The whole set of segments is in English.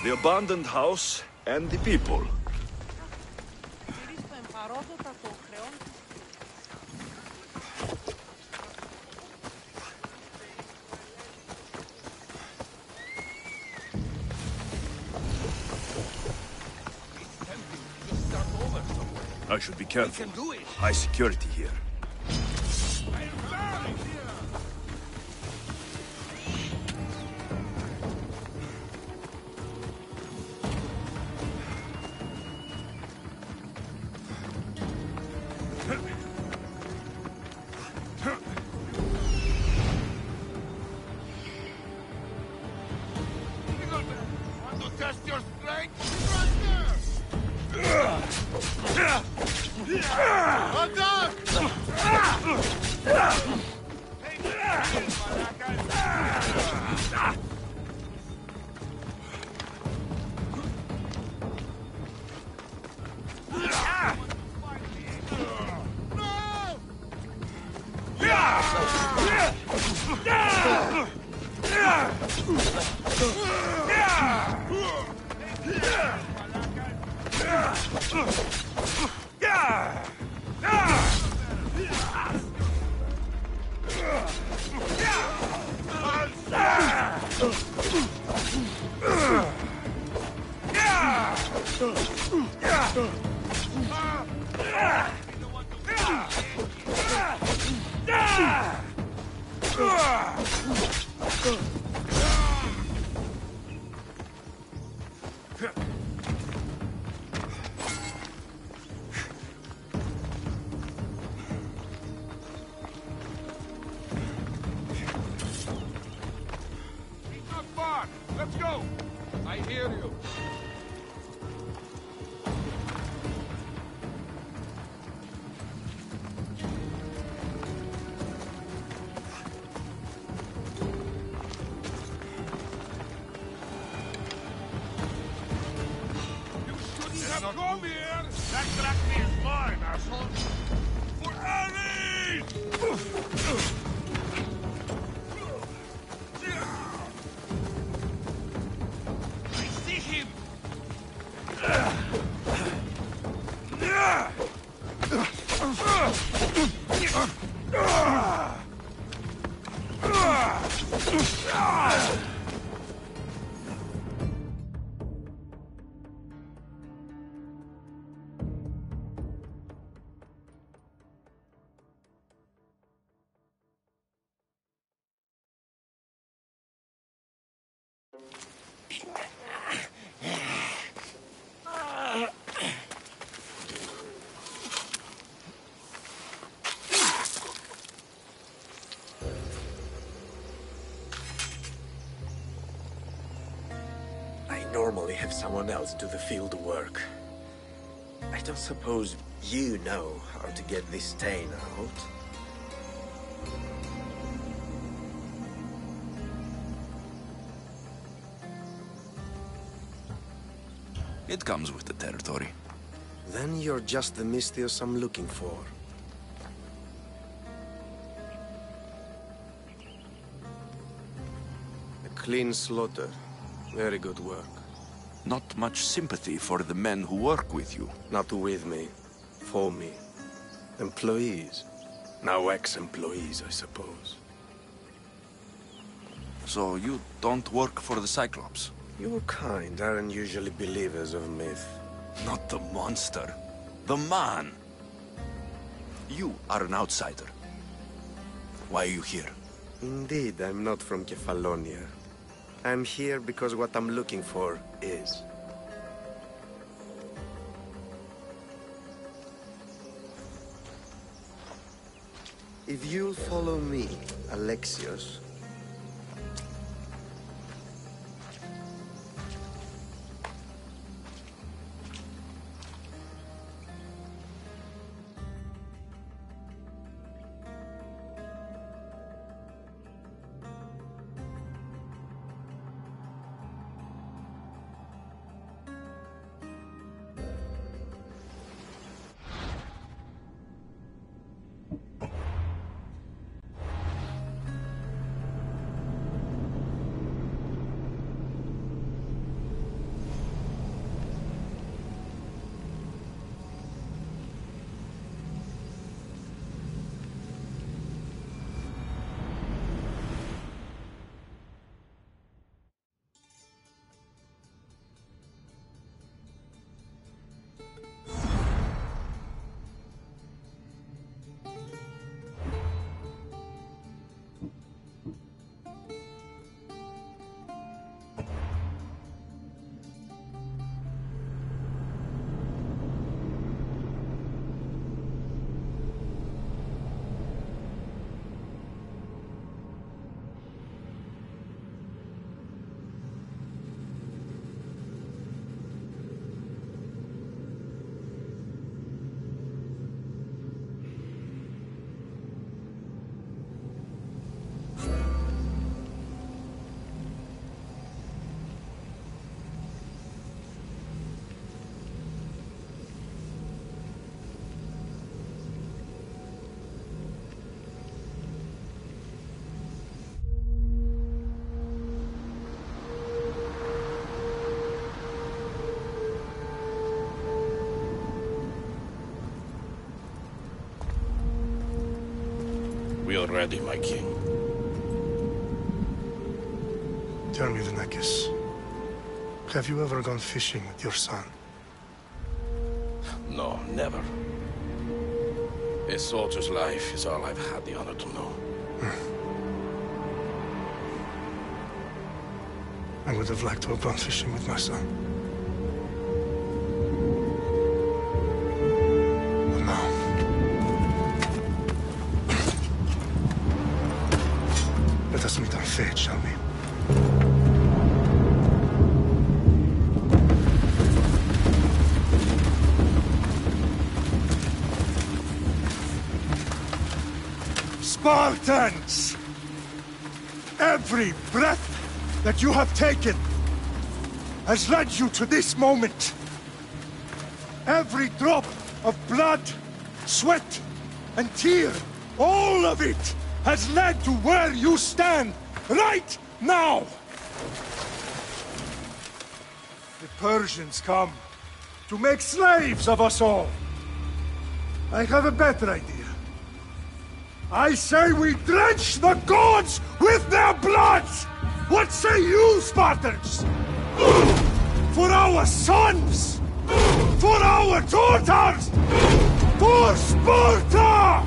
The abandoned house and the people. I should be careful. High security here. Test your strength! Let's go! I hear you. You shouldn't have come here! That tractor is mine, asshole! For Ares! normally have someone else do the field work. I don't suppose you know how to get this stain out. It comes with the territory. Then you're just the Misthios I'm looking for. A clean slaughter. Very good work. Not much sympathy for the men who work with you. Not with me. For me. Employees. Now ex-employees, I suppose. So you don't work for the Cyclops? Your kind aren't usually believers of myth. Not the monster. The man. You are an outsider. Why are you here? Indeed, I'm not from Kefalonia. I'm here because what I'm looking for is. If you'll follow me, Alexios. We are ready, my king. Tell me, Venekis, have you ever gone fishing with your son? No, never. A soldier's life is all I've had the honor to know. I would have liked to have gone fishing with my son. But no. Let us meet on fate, shall we? Spartans! Every breath that you have taken has led you to this moment. Every drop of blood, sweat, and tear, all of it has led to where you stand right now. The Persians come to make slaves of us all. I have a better idea. I say we drench the gods with their blood! What say you, Spartans? For our sons! For our daughters! For Sparta!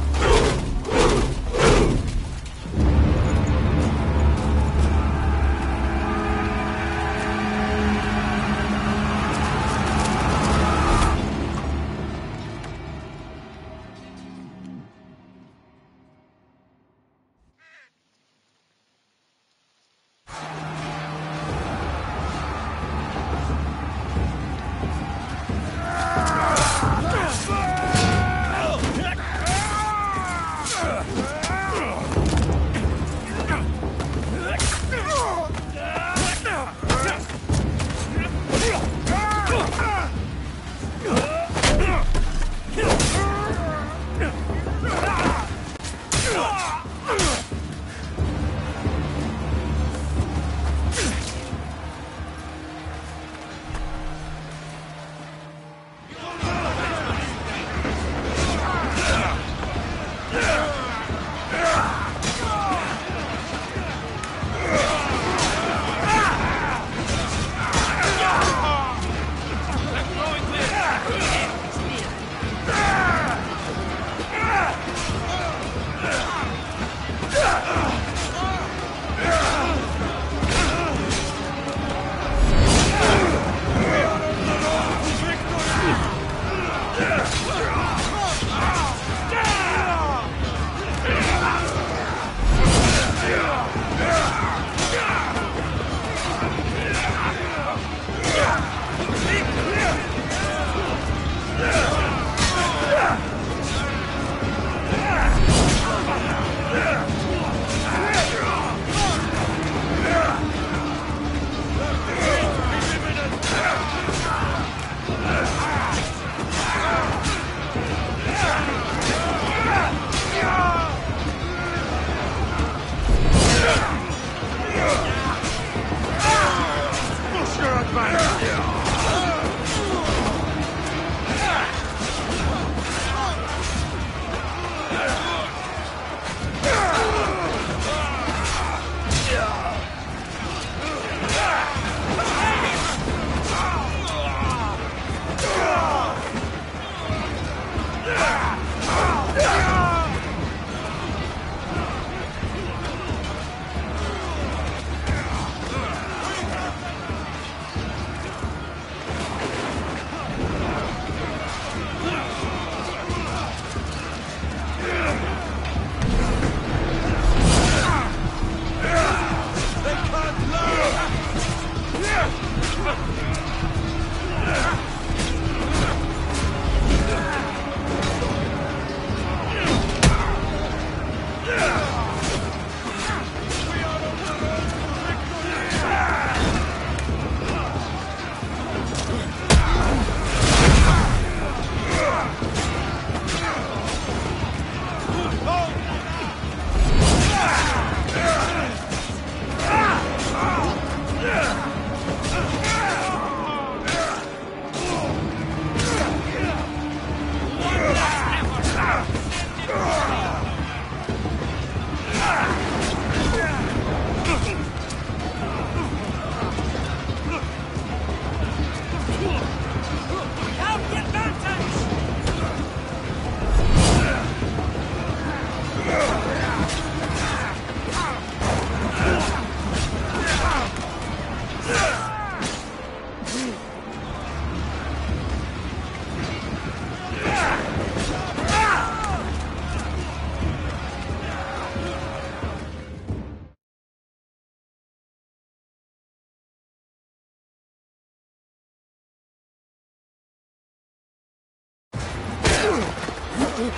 Puny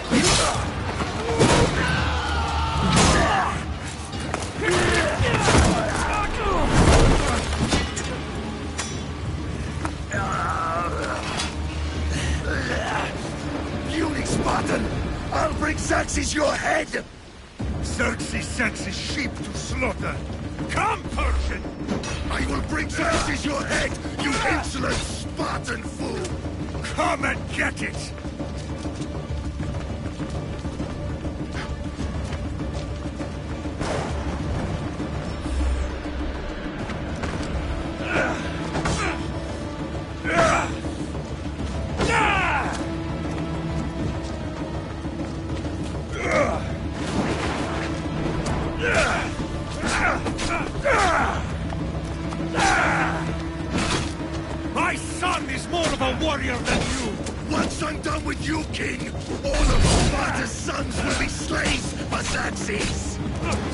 Spartan! I'll bring Xerxes your head! Xerxes sends his sheep to slaughter. Come, Persian! I will bring Xerxes your head, you insolent Spartan fool! Come and get it! My son is more of a warrior than you! Once I'm done with you, King, all of Sparta's sons will be slaves for Xerxes!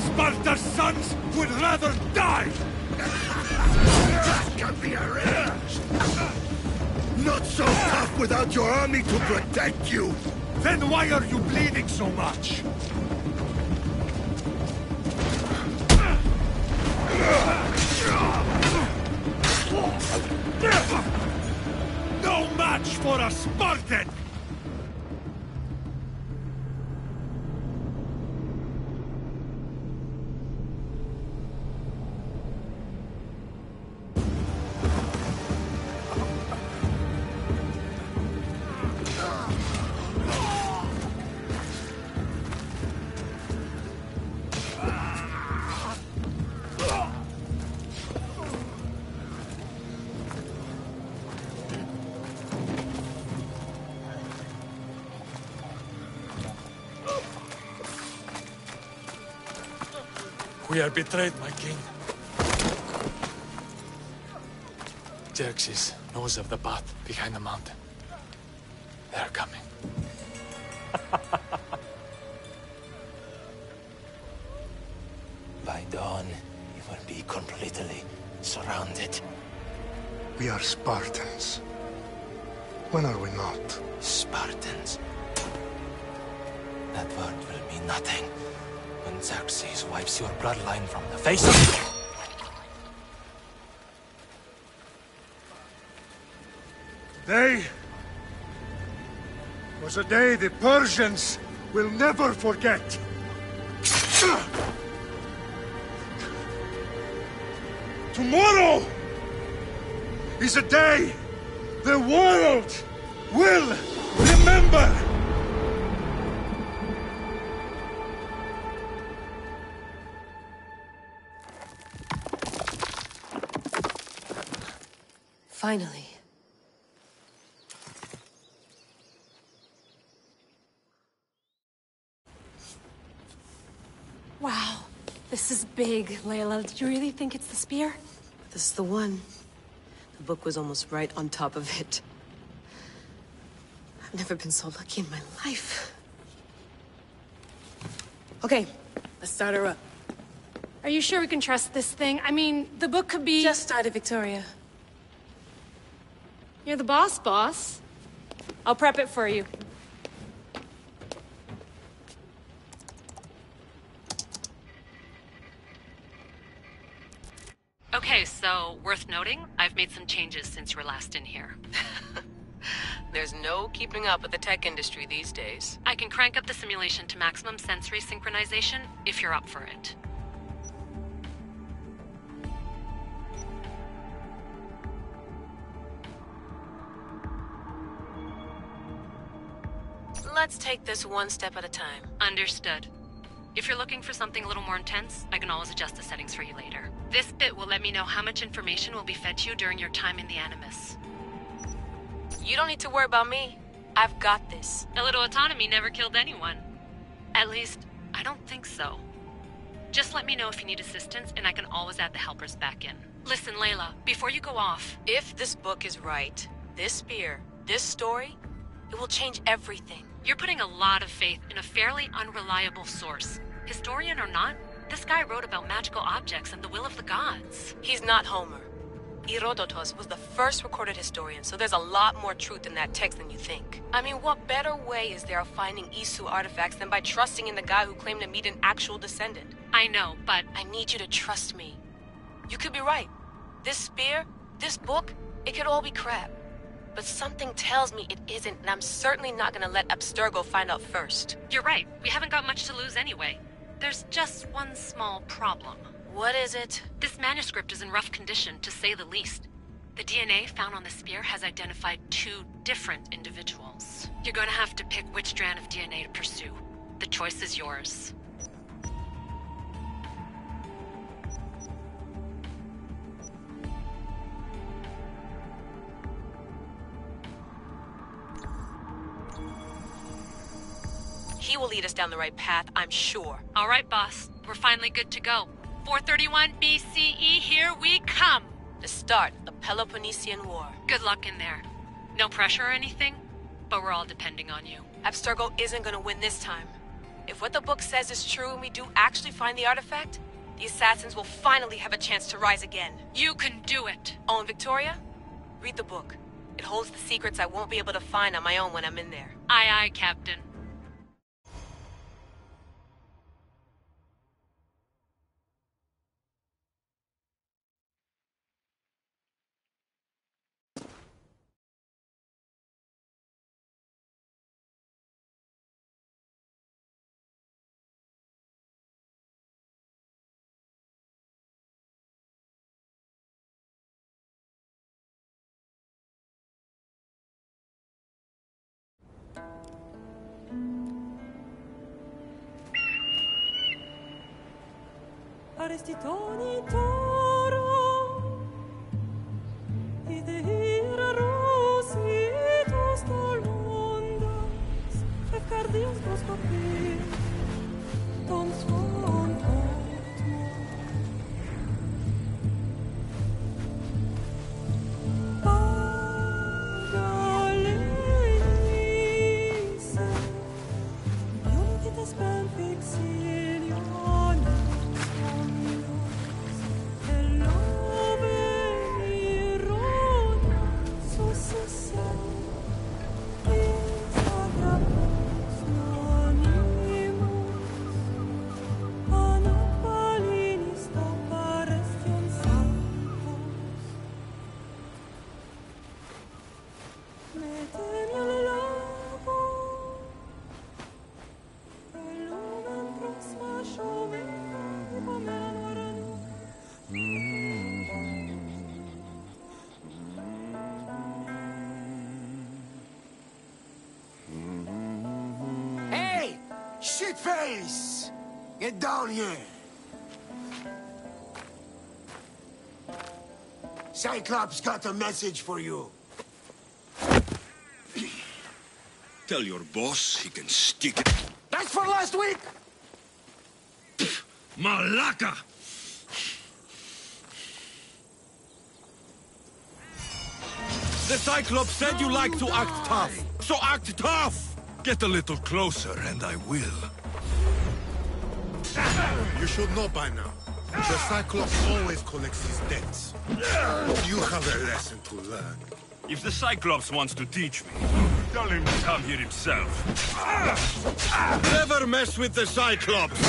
Sparta's sons would rather die! That can be arranged! Not so tough without your army to protect you! Then why are you bleeding so much? No match for a Spartan! We are betrayed, my king. Xerxes knows of the path behind the mountain. They're coming. By dawn, you will be completely surrounded. We are Spartans. When are we not? Spartans. That word will mean nothing when Xerxes wipes your bloodline from the face of... Day was a day the Persians will never forget. Tomorrow is a day the world will remember. Finally. Wow, this is big, Layla. Did you really think it's the spear? This is the one. The book was almost right on top of it. I've never been so lucky in my life. Okay, let's start her up. Are you sure we can trust this thing? I mean, the book could be... Just started, Victoria. You're the boss. I'll prep it for you. Okay, so, worth noting, I've made some changes since you were last in here. There's no keeping up with the tech industry these days. I can crank up the simulation to maximum sensory synchronization if you're up for it. Let's take this one step at a time. Understood. If you're looking for something a little more intense, I can always adjust the settings for you later. This bit will let me know how much information will be fed to you during your time in the Animus. You don't need to worry about me. I've got this. A little autonomy never killed anyone. At least, I don't think so. Just let me know if you need assistance, and I can always add the helpers back in. Listen, Layla, before you go off... If this book is right, this spear, this story, it will change everything. You're putting a lot of faith in a fairly unreliable source. Historian or not, this guy wrote about magical objects and the will of the gods. He's not Homer. Herodotus was the first recorded historian, so there's a lot more truth in that text than you think. I mean, what better way is there of finding Isu artifacts than by trusting in the guy who claimed to meet an actual descendant? I know, but I need you to trust me. You could be right. This spear, this book, it could all be crap. But something tells me it isn't, and I'm certainly not gonna let Abstergo find out first. you're right. We haven't got much to lose anyway. There's just one small problem. What is it? This manuscript is in rough condition, to say the least. The DNA found on the spear has identified 2 different individuals. You're gonna have to pick which strand of DNA to pursue. The choice is yours. He will lead us down the right path, I'm sure. All right, boss. We're finally good to go. 431 BCE, here we come! The start of the Peloponnesian War. Good luck in there. No pressure or anything, but we're all depending on you. Abstergo isn't gonna win this time. If what the book says is true and we do actually find the artifact, the assassins will finally have a chance to rise again. You can do it! Oh, and Victoria? Read the book. It holds the secrets I won't be able to find on my own when I'm in there. Aye, aye, Captain. Arestitoni toro, idehira rositos tolmondas, fefcardios proskopir, ton son portmo. Pagalenise, ionites ben fixilione. Shitface! Get down here! Cyclops got a message for you. Tell your boss he can stick it. That's for last week! Malaka! The Cyclops said you like to act tough, so act tough! Get a little closer and I will. You should know by now. The Cyclops always collects his debts. You have a lesson to learn. If the Cyclops wants to teach me, tell him to come here himself. Never mess with the Cyclops!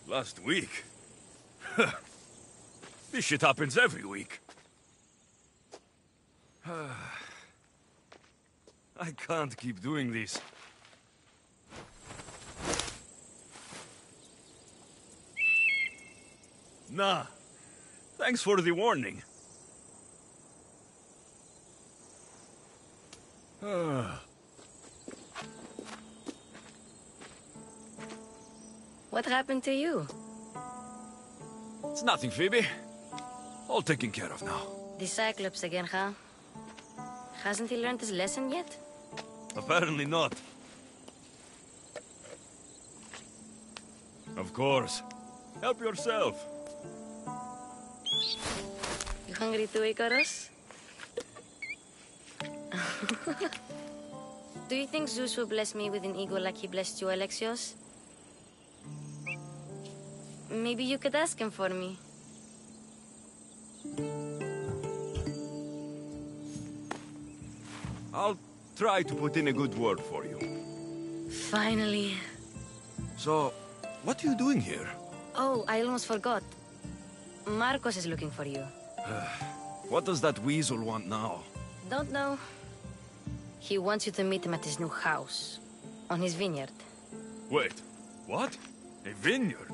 Last week? This shit happens every week. I can't keep doing this. Nah. Thanks for the warning. What happened to you? It's nothing, Phoebe. All taken care of now. The Cyclops again, huh? Hasn't he learned his lesson yet? Apparently not. Of course. Help yourself. You hungry too, Icarus? Do you think Zeus will bless me with an ego like he blessed you, Alexios? Maybe you could ask him for me. I'll try to put in a good word for you. Finally. So, what are you doing here? Oh, I almost forgot. Marcos is looking for you. What does that weasel want now? Don't know. He wants you to meet him at his new house. On his vineyard. Wait, what? A vineyard?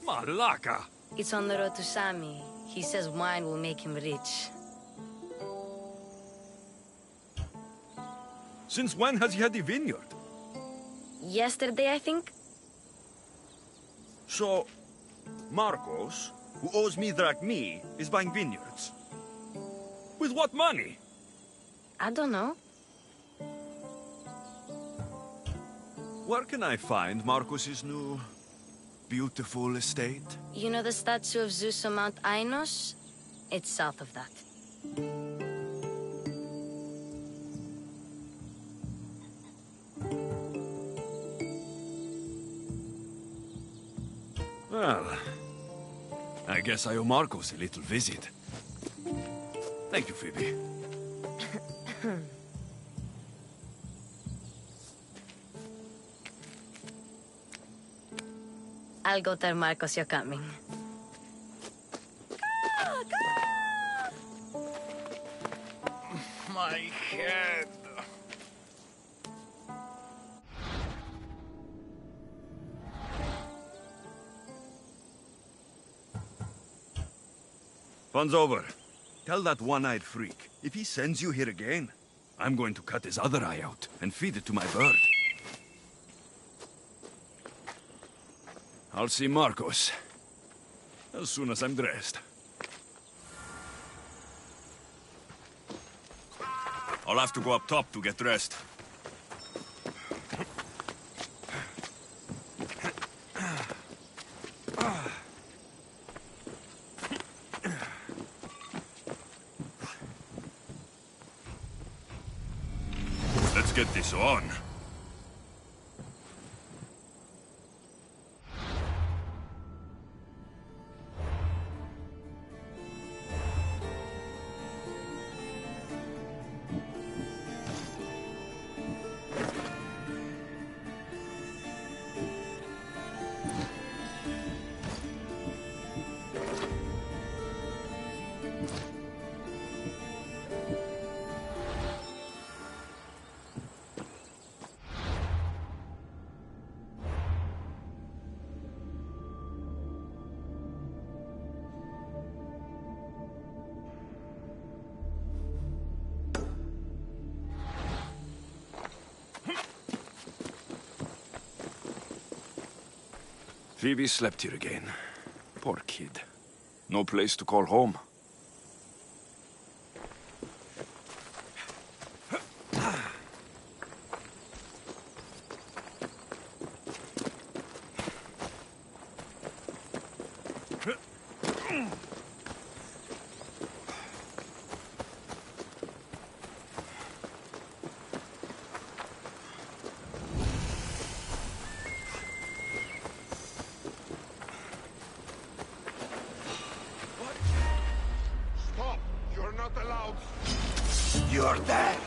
Malaka! It's on the road to Sami. He says wine will make him rich. Since when has he had a vineyard? Yesterday, I think? So, Marcos, who owes me drachmi, is buying vineyards. With what money? I don't know. Where can I find Marcos's new, beautiful estate? You know the statue of Zeus on Mount Ainos? It's south of that. Well, I guess I owe Marcos a little visit. Thank you, Phoebe. I'll go tell Marcos you're coming. My head. Fun's over. Tell that one-eyed freak, if he sends you here again, I'm going to cut his other eye out and feed it to my bird. I'll see Marcos as soon as I'm dressed. I'll have to go up top to get dressed. Let's get this on. Phoebe slept here again. Poor kid. No place to call home. Stop! You're not allowed. You're dead!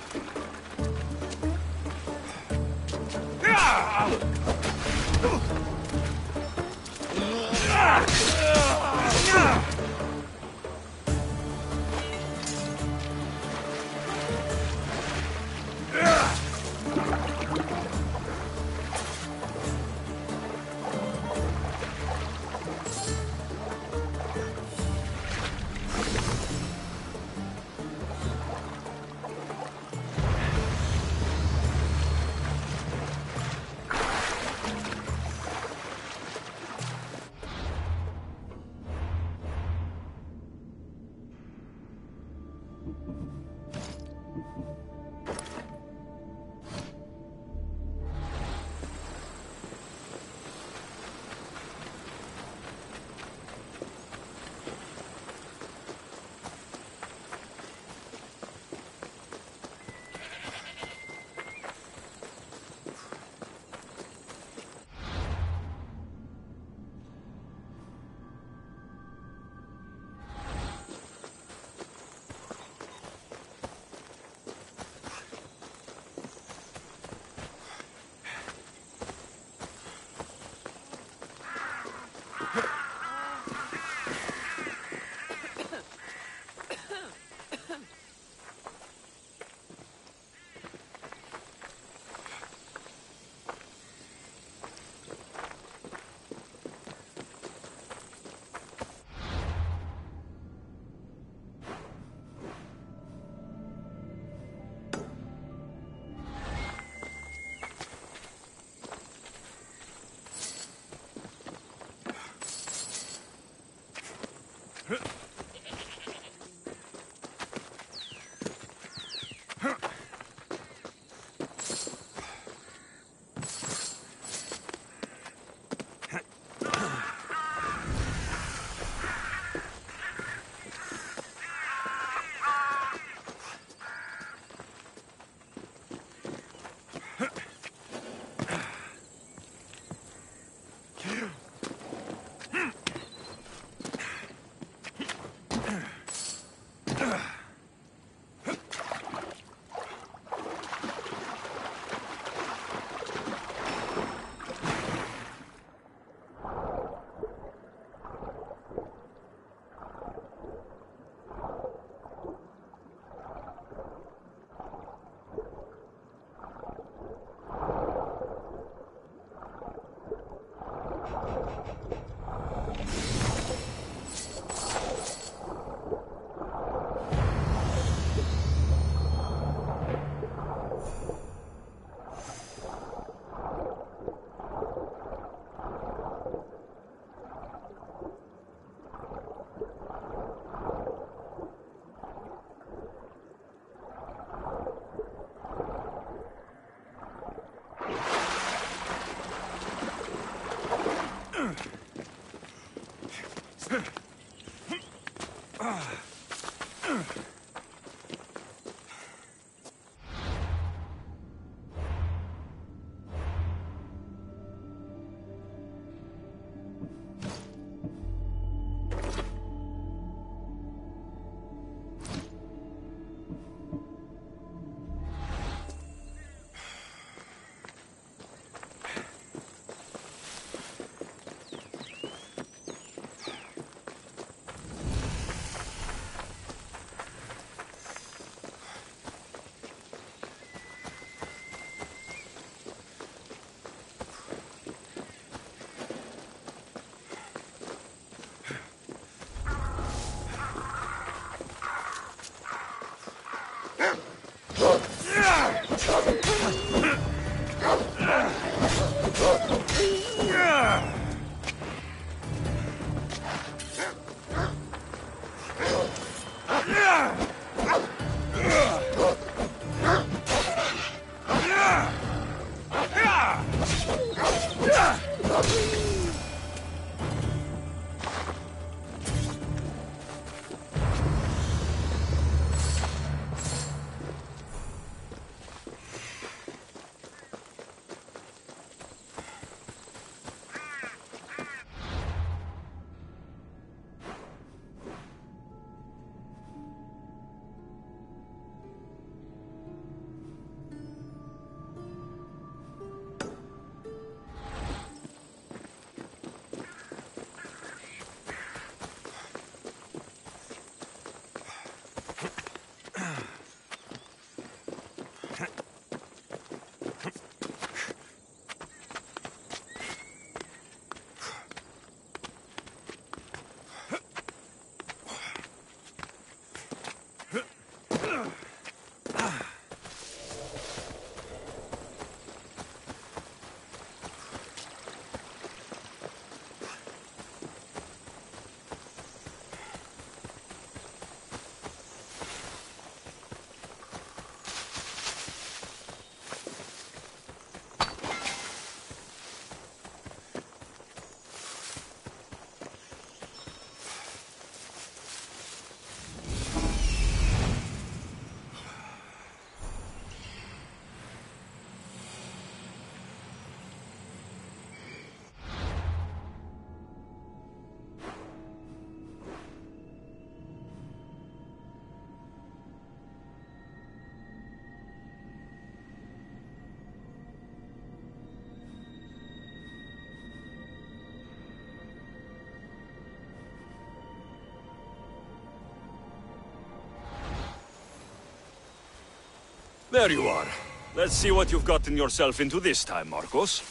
There you are. Let's see what you've gotten yourself into this time, Marcos.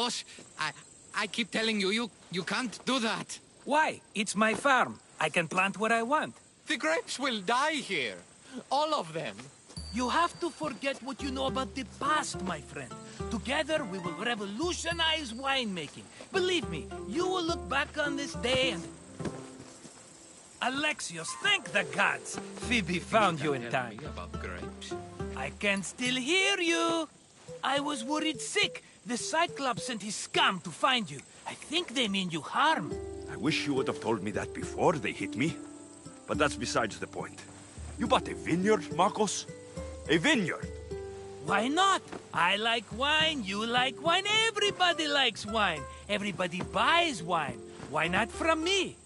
Marcos, I keep telling you, you can't do that. Why? It's my farm. I can plant what I want. The grapes will die here. All of them. You have to forget what you know about the past, my friend. Together, we will revolutionize winemaking. Believe me, you will look back on this day and... Alexios, thank the gods! Phoebe found you in time. About grapes. I can still hear you! I was worried sick. The Cyclops sent his scum to find you. I think they mean you harm. I wish you would have told me that before they hit me. But that's besides the point. You bought a vineyard, Marcos? A vineyard? Why not? I like wine, you like wine, everybody likes wine. Everybody buys wine. Why not from me?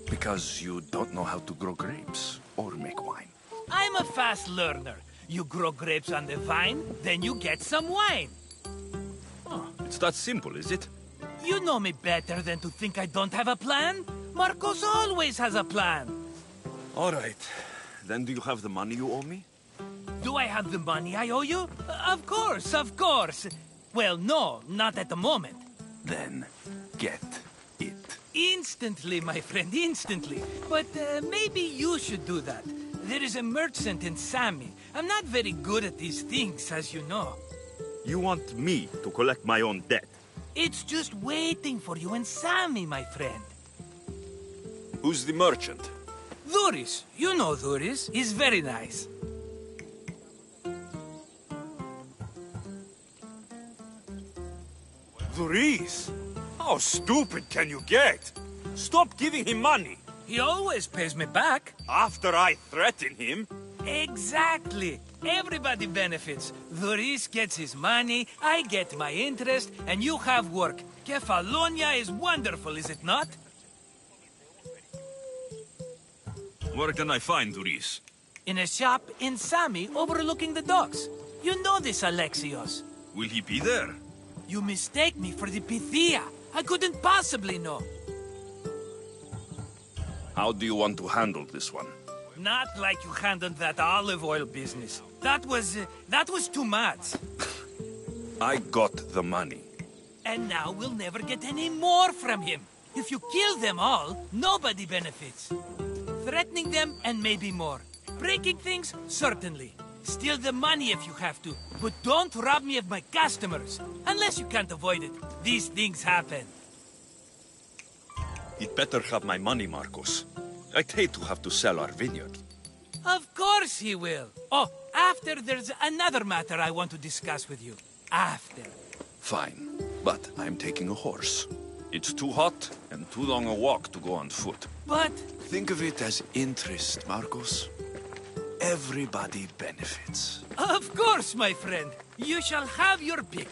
Because you don't know how to grow grapes or make wine. I'm a fast learner. You grow grapes on the vine, then you get some wine. Oh, it's that simple, is it? You know me better than to think I don't have a plan. Marcos always has a plan. All right. Then do you have the money you owe me? Do I have the money I owe you? Of course, of course. Well, no, not at the moment. Then get it. Instantly, my friend, instantly. But maybe you should do that. There is a merchant in Sami. I'm not very good at these things, as you know. You want me to collect my own debt? It's just waiting for you in Sami, my friend. Who's the merchant? Dhuris. You know Dhuris. He's very nice. Dhuris? How stupid can you get? Stop giving him money. He always pays me back. After I threaten him? Exactly. Everybody benefits. Dhuris gets his money, I get my interest, and you have work. Kefalonia is wonderful, is it not? Where can I find Dhuris? In a shop in Sami, overlooking the docks. You know this, Alexios. Will he be there? You mistake me for the Pythia. I couldn't possibly know. How do you want to handle this one? Not like you handled that olive oil business. That was too much. I got the money. And now we'll never get any more from him. If you kill them all, nobody benefits. Threatening them, and maybe more. Breaking things, certainly. Steal the money if you have to, but don't rob me of my customers. Unless you can't avoid it. These things happen. He'd better have my money, Marcos. I'd hate to have to sell our vineyard. Of course he will. Oh, after there's another matter I want to discuss with you. After. Fine, but I'm taking a horse. It's too hot and too long a walk to go on foot. But... Think of it as interest, Marcos. Everybody benefits. Of course, my friend. You shall have your pick.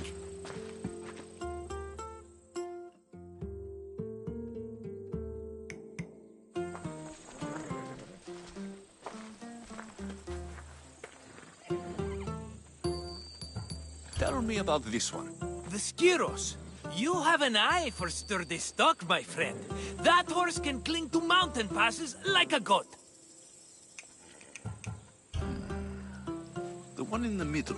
Tell me about this one. The Skiros. You have an eye for sturdy stock, my friend. That horse can cling to mountain passes like a goat. The one in the middle.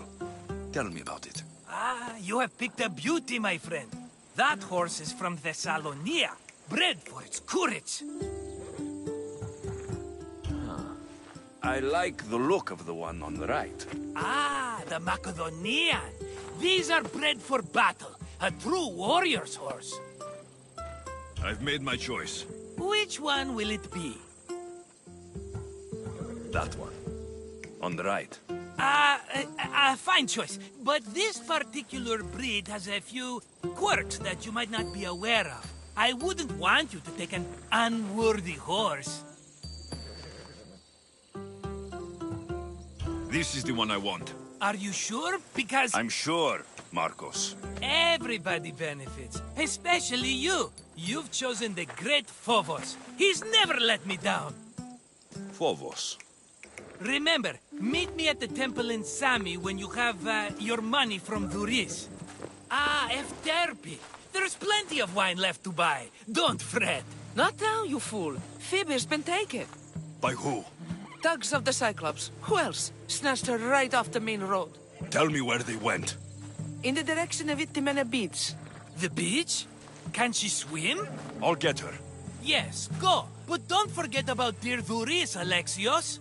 Tell me about it. Ah, you have picked a beauty, my friend. That horse is from Thessalonia, bred for its courage. I like the look of the one on the right. Ah, the Macedonian. These are bred for battle. A true warrior's horse. I've made my choice. Which one will it be? That one. On the right. Fine choice. But this particular breed has a few quirks that you might not be aware of. I wouldn't want you to take an unworthy horse. This is the one I want. Are you sure? Because... I'm sure, Marcos. Everybody benefits, especially you. You've chosen the great Phobos. He's never let me down. Phobos. Remember, meet me at the temple in Sami when you have your money from Dhuris. Ah, Efterpi. There's plenty of wine left to buy. Don't fret. Not now, you fool. Phoebe's been taken. By who? Thugs of the Cyclops. Who else? Snatched her right off the main road. Tell me where they went. In the direction of Itimena Beach. The beach? Can she swim? I'll get her. Yes, go. But don't forget about dear Duris, Alexios.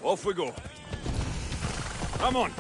Off we go. Come on.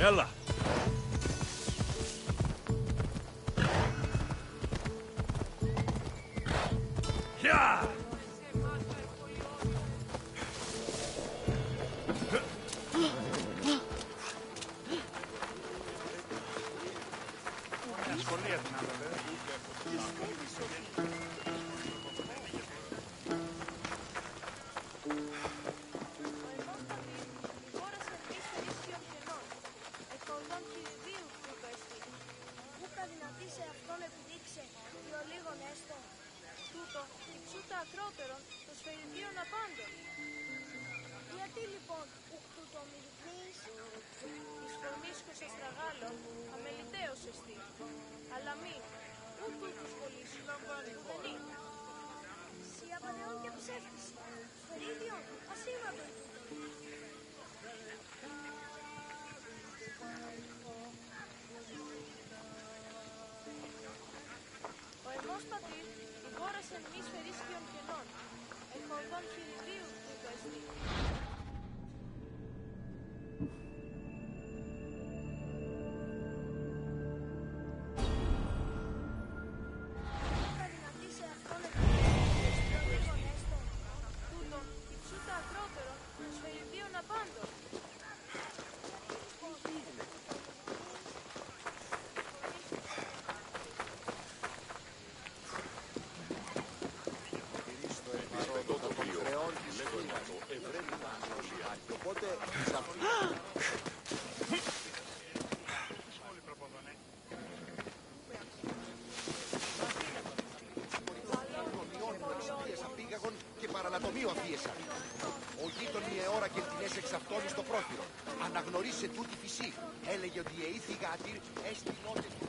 يلا. يا το σφαιριδίο απάντων. Γιατί λοιπόν ούκτου το μιλικνείς, εις φορμίσκος αστραγάλων, αμεληταίος εστί, αλλά μη, ούκτου του σχολείς, ουδενή. Σι απανεών και ψεύτης, σφαιρίδιον, ασήμαντον τούτον. Ο εμός πατήρ, η γόρας εν μη σφαιρίσκιον κενών, εχορδόν χειριδίου τούτο εστί. Ο γείτον η αιώρα και την έσεξ αυτόν στο πρόθυρο. Αναγνωρίσε τούτη φυσή. Έλεγε ότι η αιήθη γάτηρ έστι νότες του.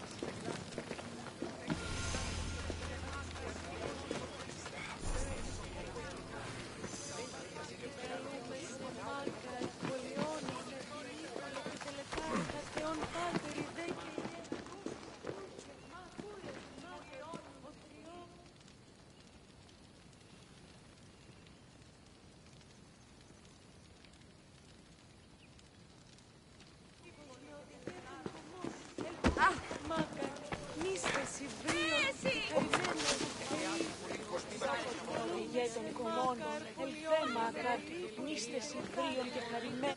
Των κομμόνων, ελθέμα ακράτ, νήστες υβρίων και χαρημένων.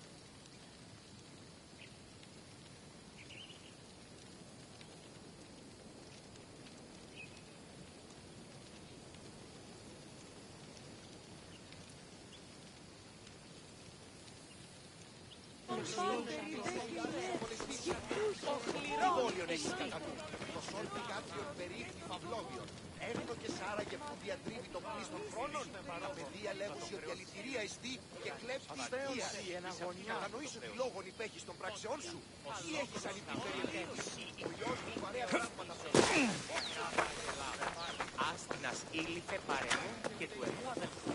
Βόλιον έχεις κατά του. Το σόλπι κάποιον περίφθη Παυλόβιον. Έχνο και σάραγε που διατρίβει το πλής των χρόνων. Τα παιδεία λέγουσι ότι αλητηρία εστί και κλέψει υγεία. Είσαι κατανοήσω τι λόγον υπέχεις των πράξεών σου. Ή έχεις αληπτή περιελήφθηση. Ο γιος μου παρέα πράγματα Άστινας ήλιφε παρέμου και του εμού αδελφού.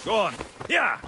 Go on. Yeah!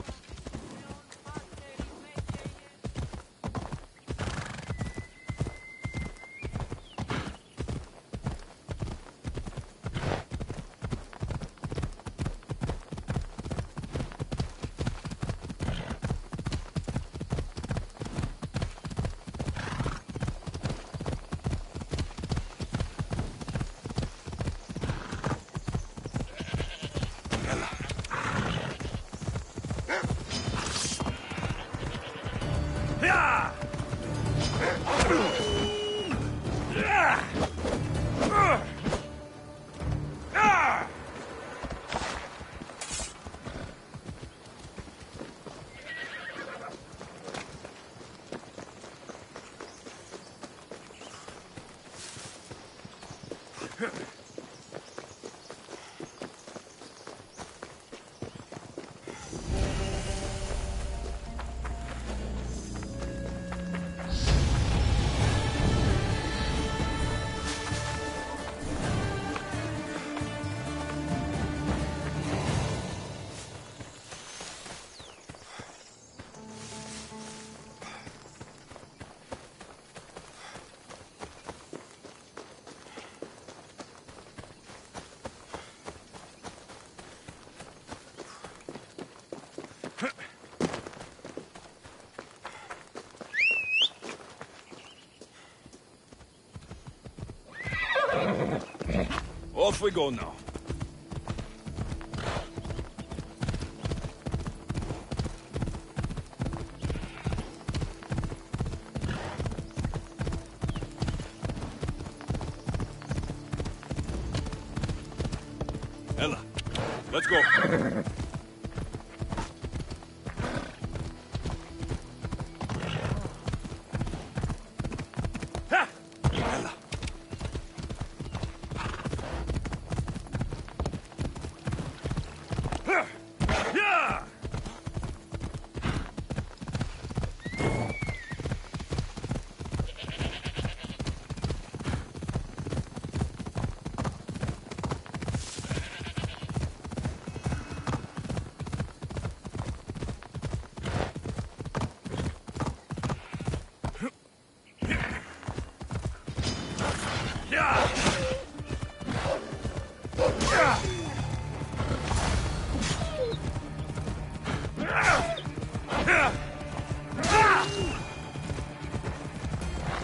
Off we go now. Let's go.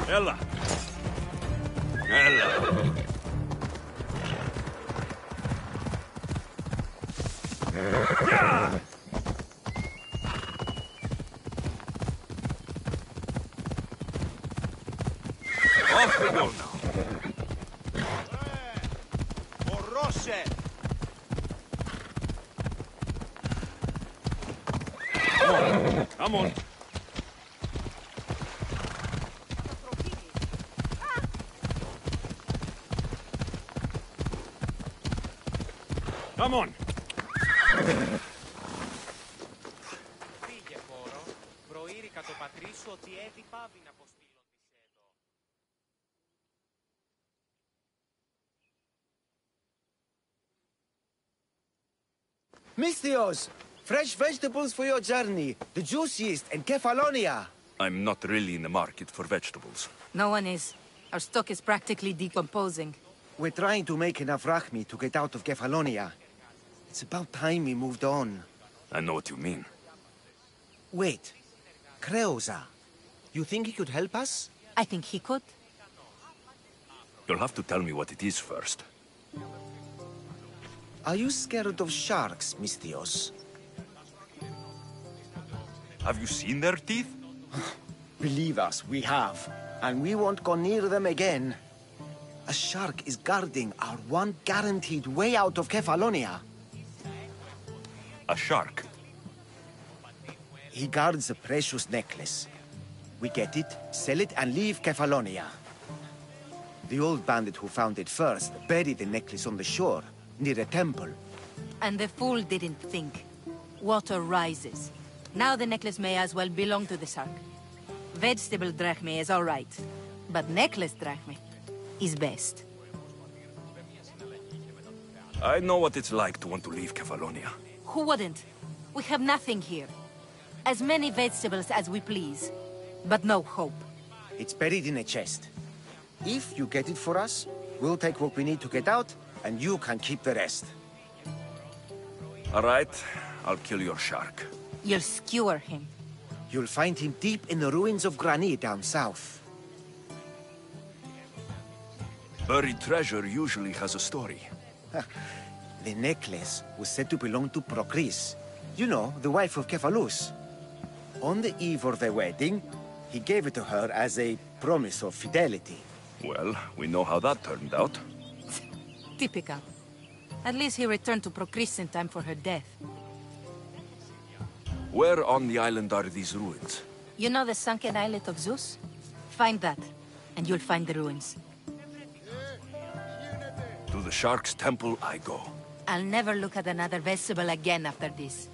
Ella. Ella. Off we go now. Come on. Come on. Φύγε, χώρο. Προείρικα το πατρί σου ότι έδι πάβει να αποστείλω της εδώ. Misthios! Fresh vegetables for your journey. The juiciest in Kefalonia. I'm not really in the market for vegetables. No one is. Our stock is practically decomposing. We're trying to make enough rachmi to get out of Kefalonia. It's about time we moved on. I know what you mean. Wait. Creosa. You think he could help us? I think he could. You'll have to tell me what it is first. Are you scared of sharks, Misthios? Have you seen their teeth? Believe us, we have. And we won't go near them again. A shark is guarding our one guaranteed way out of Kefalonia. A shark? He guards a precious necklace. We get it, sell it, and leave Kefalonia. The old bandit who found it first buried the necklace on the shore, near a temple. And the fool didn't think. Water rises. Now the necklace may as well belong to the shark. Vegetable drachme is all right, but necklace drachme is best. I know what it's like to want to leave Kefalonia. Who wouldn't? We have nothing here. As many vegetables as we please, but no hope. It's buried in a chest. If you get it for us, we'll take what we need to get out, and you can keep the rest. All right, I'll kill your shark. You'll skewer him. You'll find him deep in the ruins of Granit down south. Buried treasure usually has a story. The necklace was said to belong to Procris. You know, the wife of Cephalus. On the eve of their wedding, he gave it to her as a promise of fidelity. Well, we know how that turned out. Typical. At least he returned to Procris in time for her death. Where on the island are these ruins? You know the sunken islet of Zeus? Find that, and you'll find the ruins. To the Shark's temple I go. I'll never look at another vegetable again after this.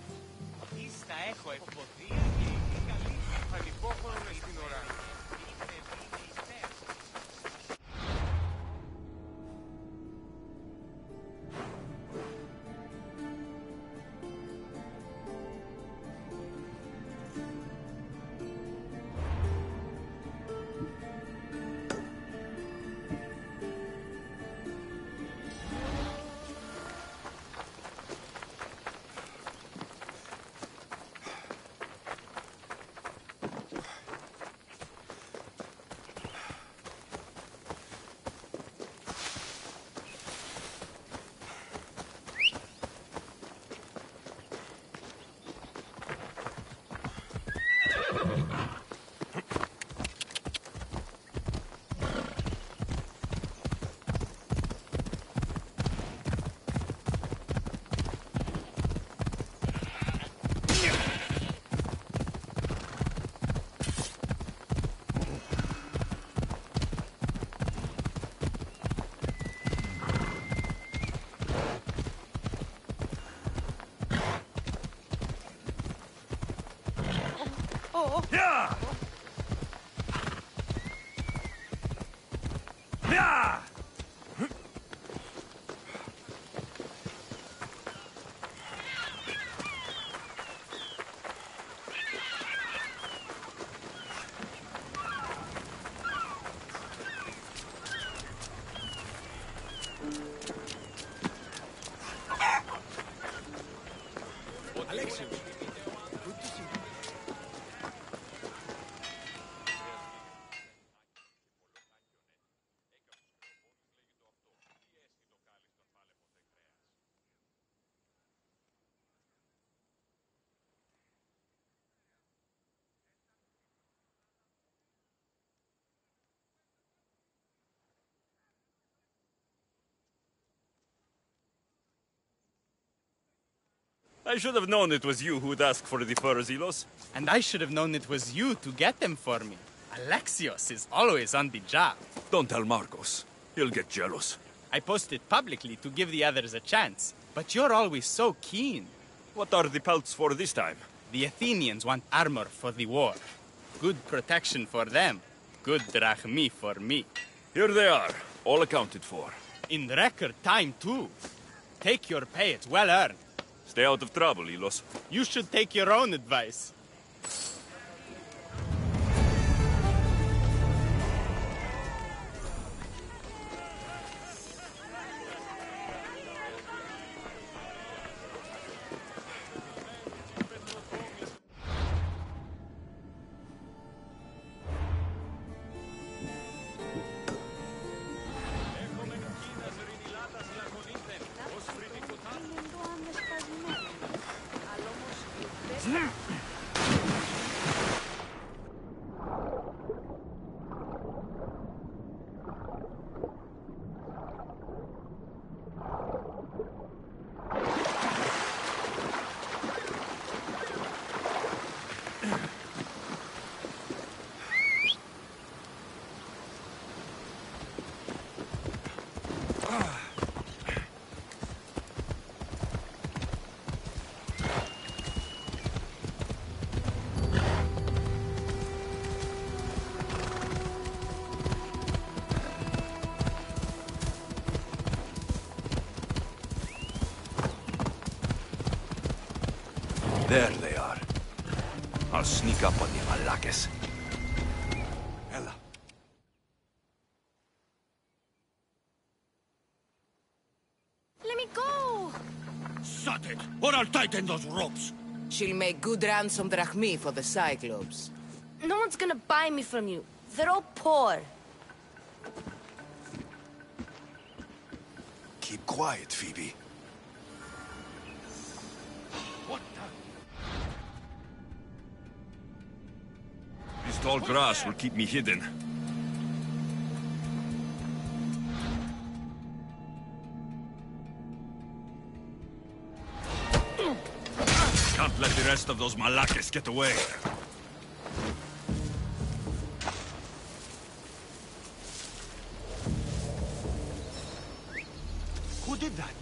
Yeah! Yeah! Alexios, good to see you. I should have known it was you who'd ask for the fur, Zelos. And I should have known it was you to get them for me. Alexios is always on the job. Don't tell Marcos. He'll get jealous. I posted publicly to give the others a chance, but you're always so keen. What are the pelts for this time? The Athenians want armor for the war. Good protection for them. Good drachmi for me. Here they are, all accounted for. In record time, too. Take your pay, it's well earned. Stay out of trouble, Ilos. You should take your own advice. There they are. I'll sneak up on the Malakes. Ella. Let me go! Shut it, or I'll tighten those ropes. She'll make good ransom drachmi for the Cyclops. No one's gonna buy me from you. They're all poor. Keep quiet, Phoebe. This tall grass will keep me hidden. Can't let the rest of those Malakes get away. Who did that?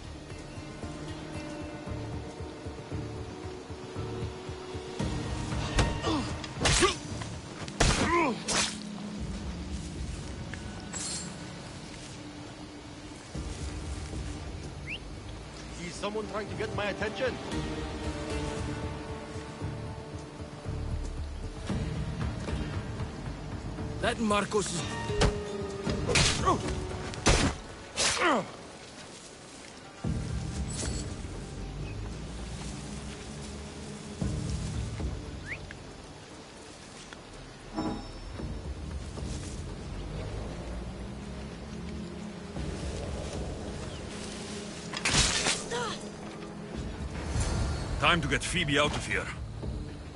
Is someone trying to get my attention? That Marcos is... Time to get Phoebe out of here.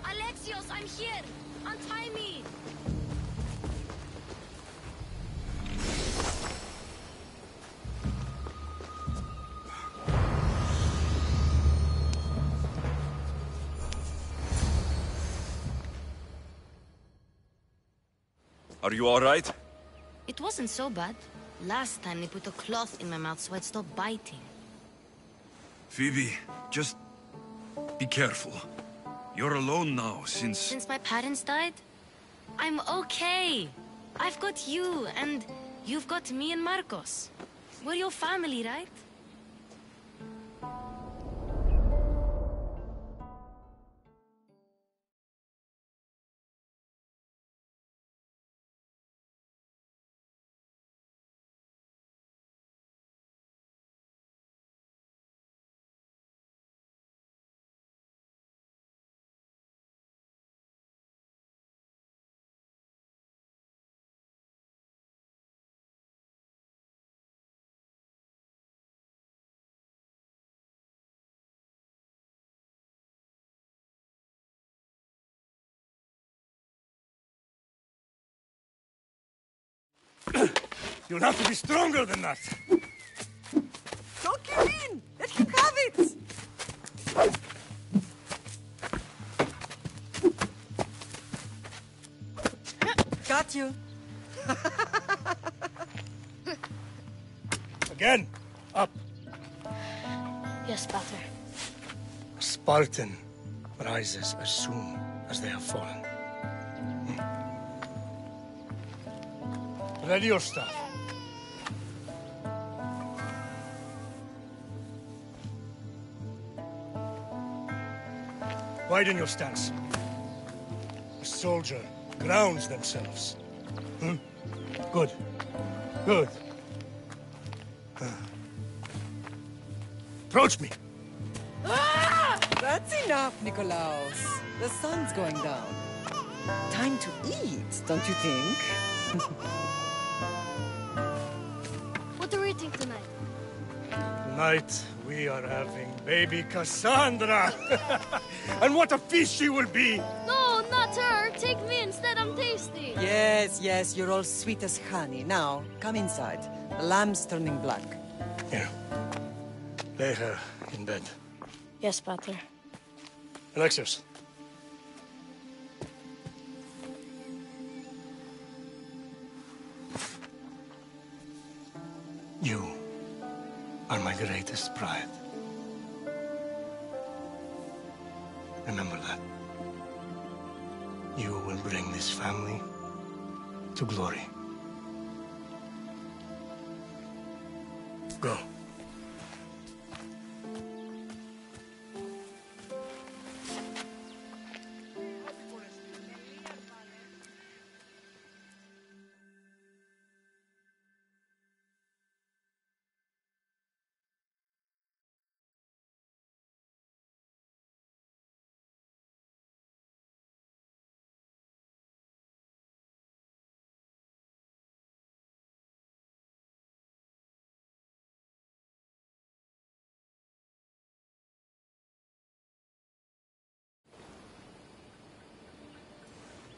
Alexios, I'm here! Untie me! Are you all right? It wasn't so bad. Last time they put a cloth in my mouth so I'd stop biting. Phoebe, just be careful. You're alone now, since... Since my parents died? I'm okay. I've got you, and you've got me and Marcos. We're your family, right? You'll have to be stronger than that. Don't give in! Let him have it! Got you. Again. Up. Yes, Pater. A Spartan rises as soon as they have fallen. Ready your staff. Widen your stance. A soldier grounds themselves. Good. Good. Approach me. Ah! That's enough, Nikolaos. The sun's going down. Time to eat, don't you think? What are we eating tonight? Tonight, we are having baby Cassandra. And what a feast she will be! No, not her! Take me instead, I'm tasty! Yes, yes, you're all sweet as honey. Now, come inside. The lamb's turning black. Here. Lay her in bed. Yes, Pater. Alexios. You are my greatest pride. Remember that. You will bring this family to glory. Go.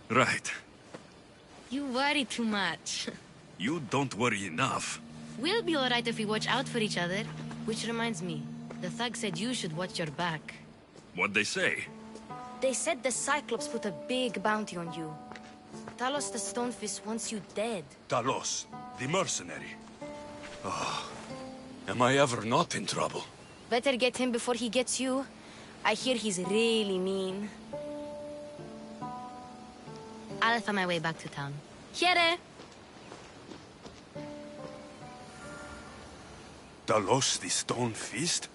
Right. You worry too much. You don't worry enough. We'll be alright if we watch out for each other. Which reminds me, the thug said you should watch your back. What'd they say? They said the Cyclops put a big bounty on you. Talos the Stonefist wants you dead. Talos, the mercenary. Oh, am I ever not in trouble? Better get him before he gets you. I hear he's really mean. I'll find my way back to town. Here! Talos the Stone Fist?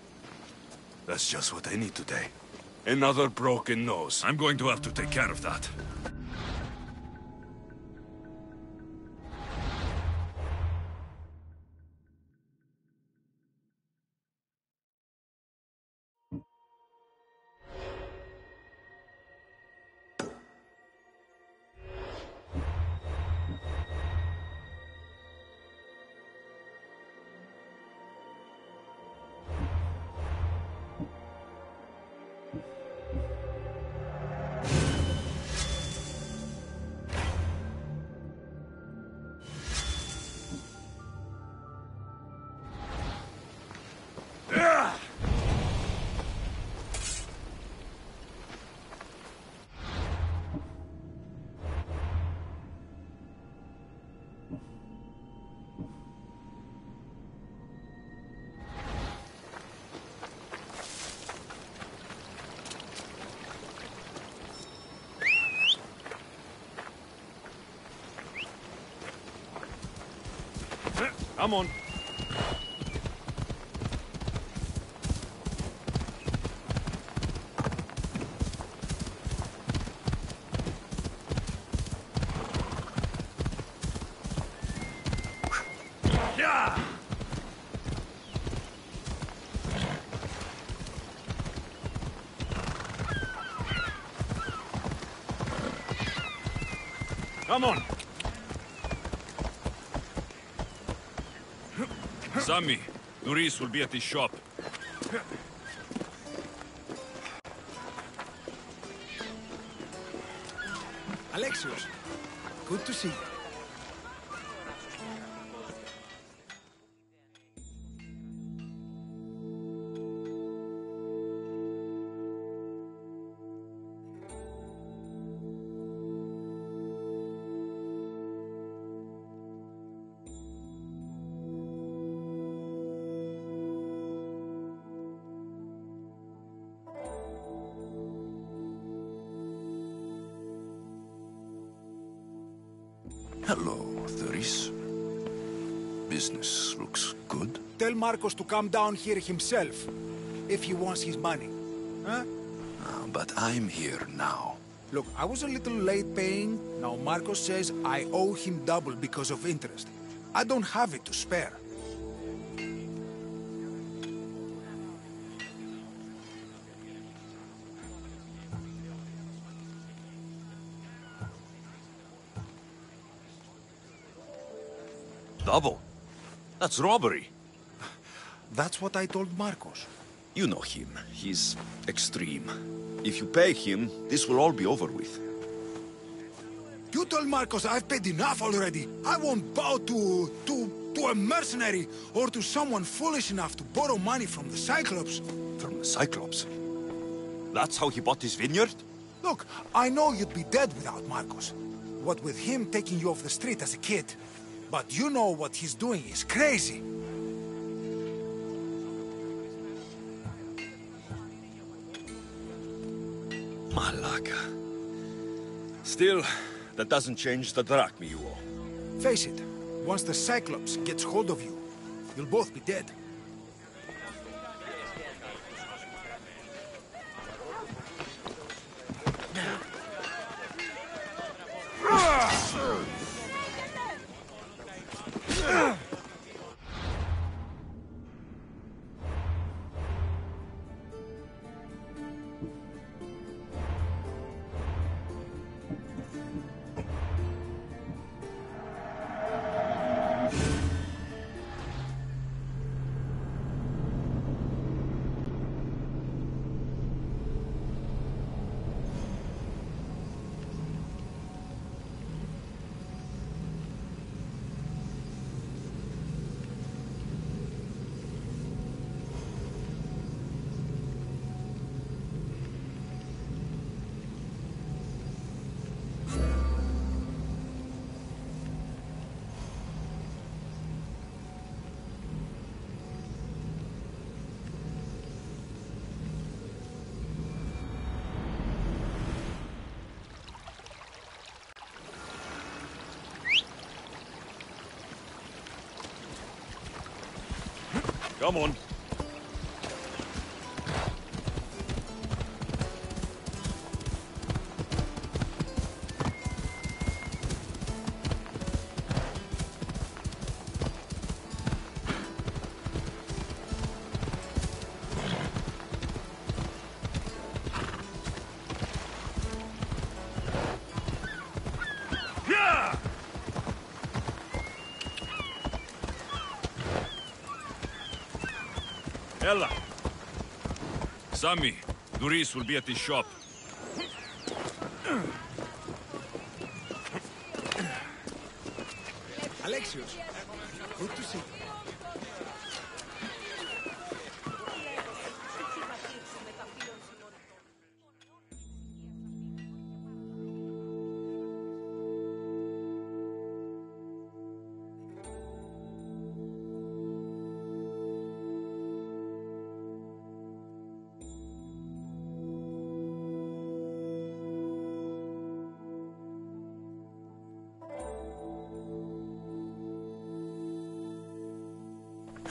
That's just what I need today. Another broken nose. I'm going to have to take care of that. Come on. Yeah! Come on. Sammy, Luis will be at his shop. Alexios, good to see you. Hello, Theris. Business looks good. Tell Marcos to come down here himself, if he wants his money. Huh? But I'm here now. Look, I was a little late paying. Now Marcos says I owe him double because of interest. I don't have it to spare. Double? That's robbery. That's what I told Marcos. You know him. He's extreme. If you pay him, this will all be over with. You told Marcos I've paid enough already. I won't bow to a mercenary or to someone foolish enough to borrow money from the Cyclops. From the Cyclops? That's how he bought his vineyard? Look, I know you'd be dead without Marcos. What with him taking you off the street as a kid. But you know what he's doing is crazy. Malaka. Still, that doesn't change the drachma you owe. Face it, once the Cyclops gets hold of you, you'll both be dead. Come on. Ella. Sammy, Luis will be at his shop. Alexios, good to see you.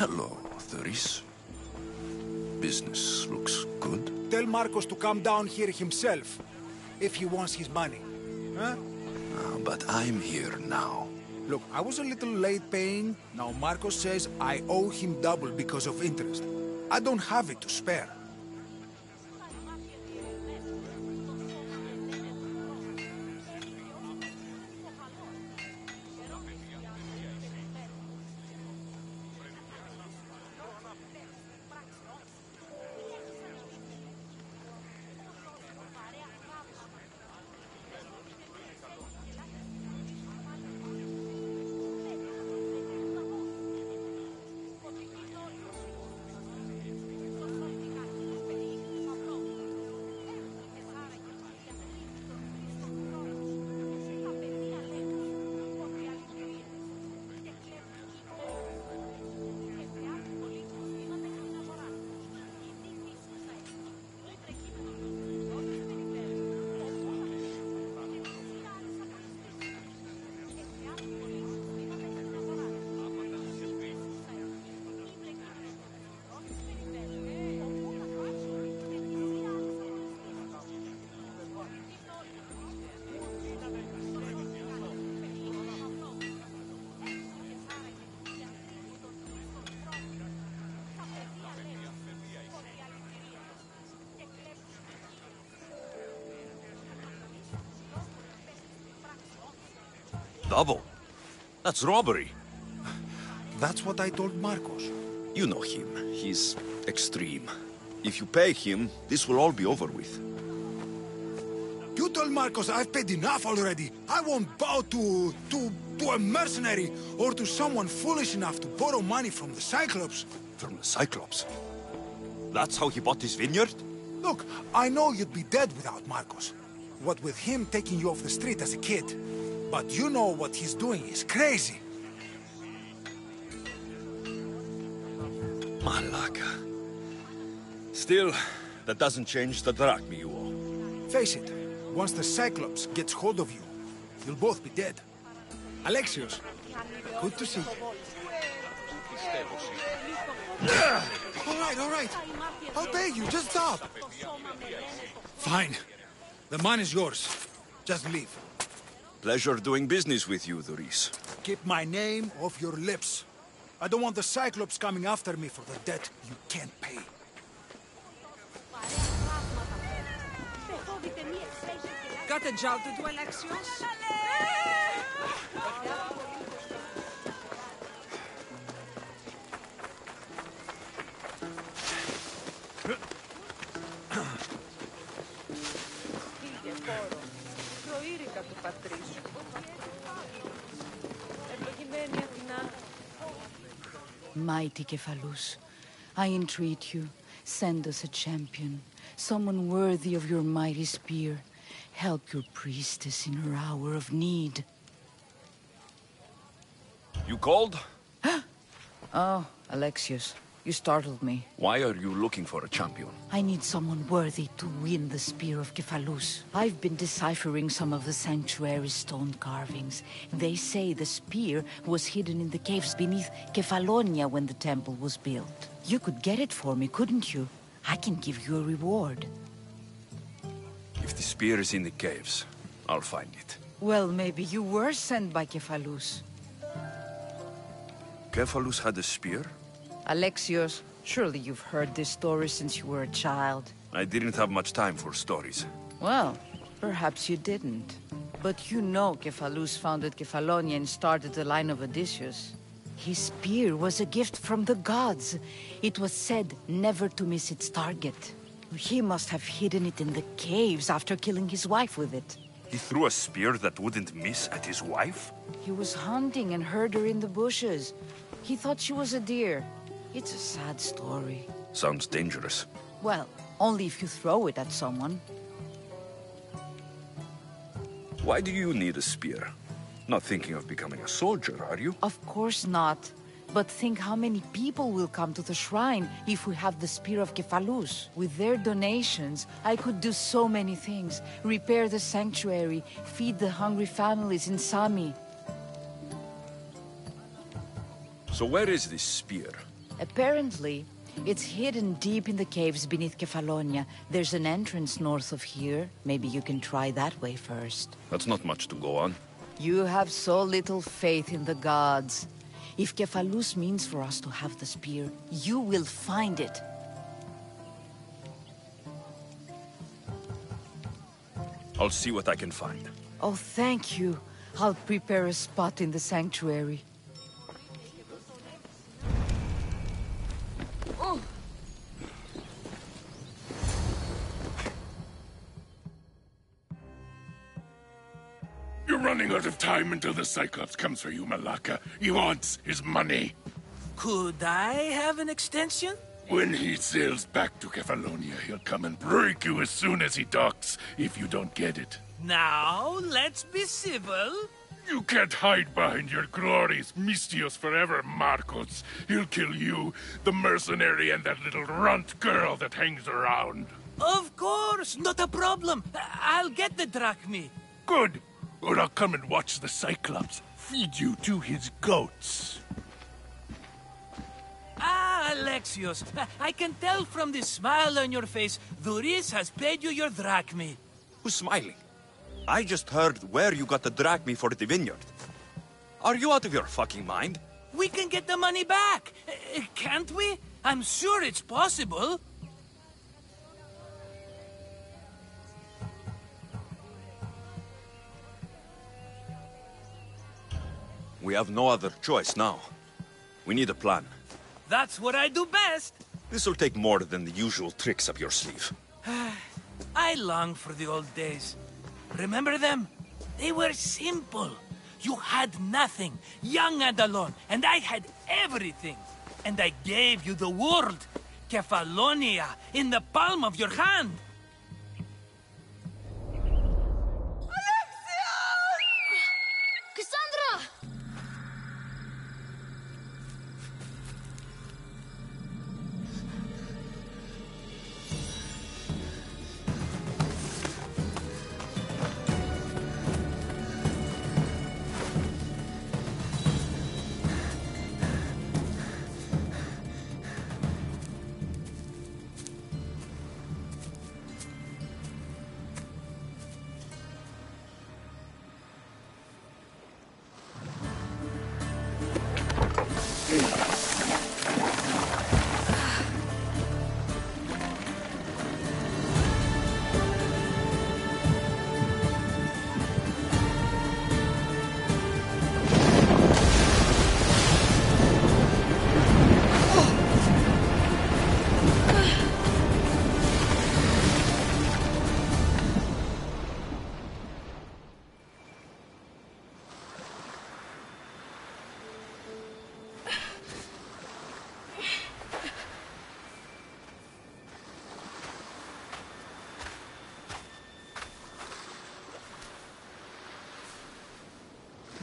Hello, Thuris. Business looks good. Tell Marcos to come down here himself, if he wants his money. Huh? But I'm here now. Look, I was a little late paying. Now Marcos says I owe him double because of interest. I don't have it to spare. Double? That's robbery. That's what I told Marcos. You know him. He's extreme. If you pay him, this will all be over with. You told Marcos I've paid enough already. I won't bow to a mercenary or to someone foolish enough to borrow money from the Cyclops. From the Cyclops? That's how he bought his vineyard? Look, I know you'd be dead without Marcos. What with him taking you off the street as a kid. But you know what he's doing is crazy. Malaka. Still, that doesn't change the drachma you owe. Face it, once the Cyclops gets hold of you, you'll both be dead. Alexios, good to see you. All right. I'll pay you, just stop. Fine. The money is yours. Just leave. Pleasure doing business with you, Thuris. Keep my name off your lips. I don't want the Cyclops coming after me for the debt you can't pay. Got a job to do, Alexios? Mighty Kephalus, I entreat you, send us a champion, someone worthy of your mighty spear. Help your priestess in her hour of need. You called? Oh, Alexios, you startled me. Why are you looking for a champion? I need someone worthy to win the spear of Kephalus. I've been deciphering some of the sanctuary's stone carvings. They say the spear was hidden in the caves beneath Kefalonia when the temple was built. You could get it for me, couldn't you? I can give you a reward. If the spear is in the caves, I'll find it. Well, maybe you were sent by Kephalus. Kephalus had a spear? Alexios, surely you've heard this story since you were a child. I didn't have much time for stories. Well, perhaps you didn't. But you know Kephalus founded Kefalonia and started the line of Odysseus. His spear was a gift from the gods. It was said never to miss its target. He must have hidden it in the caves after killing his wife with it. He threw a spear that wouldn't miss at his wife? He was hunting and heard her in the bushes. He thought she was a deer. It's a sad story. Sounds dangerous. Well, only if you throw it at someone. Why do you need a spear? Not thinking of becoming a soldier, are you? Of course not. But think how many people will come to the shrine if we have the Spear of Kephalus. With their donations, I could do so many things. Repair the sanctuary, feed the hungry families in Sami. So where is this spear? Apparently, it's hidden deep in the caves beneath Kefalonia. There's an entrance north of here. Maybe you can try that way first. That's not much to go on. You have so little faith in the gods. If Kefalus means for us to have the spear, you will find it. I'll see what I can find. Oh, thank you. I'll prepare a spot in the sanctuary. Oh. You're running out of time until the Cyclops comes for you, Malaka. He wants his money. Could I have an extension? When he sails back to Kefalonia, he'll come and break you as soon as he docks, if you don't get it. Now, let's be civil. You can't hide behind your glories, Mistios forever, Marcos. He'll kill you, the mercenary, and that little runt girl that hangs around. Of course, not a problem. I'll get the drachmi. Good. Or I'll come and watch the Cyclops feed you to his goats. Ah, Alexios, I can tell from the smile on your face, Duris has paid you your drachmi. Who's smiling? I just heard where you got the drachmi for the vineyard. Are you out of your fucking mind? We can get the money back, can't we? I'm sure it's possible. We have no other choice now. We need a plan. That's what I do best. This'll take more than the usual tricks up your sleeve. I long for the old days. Remember them? They were simple. You had nothing, young and alone, and I had everything. And I gave you the world, Kefalonia, in the palm of your hand. Cassandra!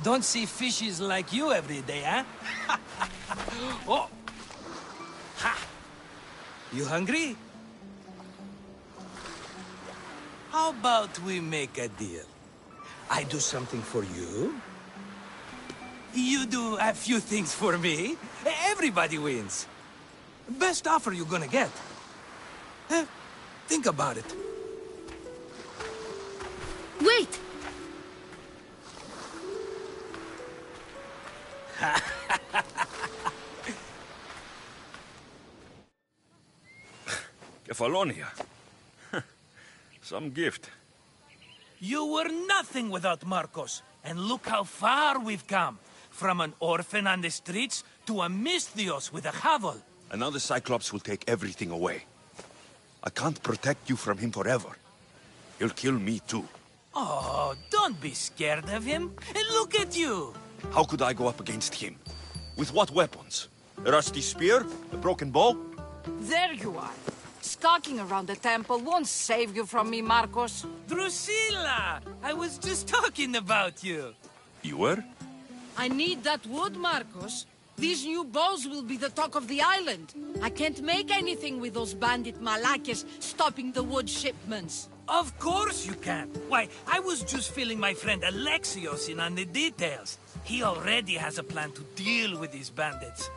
Don't see fishes like you every day, huh? Oh! Ha! You hungry? How about we make a deal? I do something for you. You do a few things for me. Everybody wins. Best offer you're gonna get. Think about it. Wait! Kefalonia. Some gift. You were nothing without Marcos. And look how far we've come. From an orphan on the streets to a Mistios with a hovel. And now the Cyclops will take everything away. I can't protect you from him forever. He'll kill me too. Oh, don't be scared of him. And look at you. How could I go up against him? With what weapons? A rusty spear? A broken bow? There you are. Skulking around the temple won't save you from me, Marcos. Drusilla! I was just talking about you. You were? I need that wood, Marcos. These new bows will be the talk of the island. I can't make anything with those bandit malakes stopping the wood shipments. Of course you can. Why, I was just filling my friend Alexios in on the details. He already has a plan to deal with these bandits.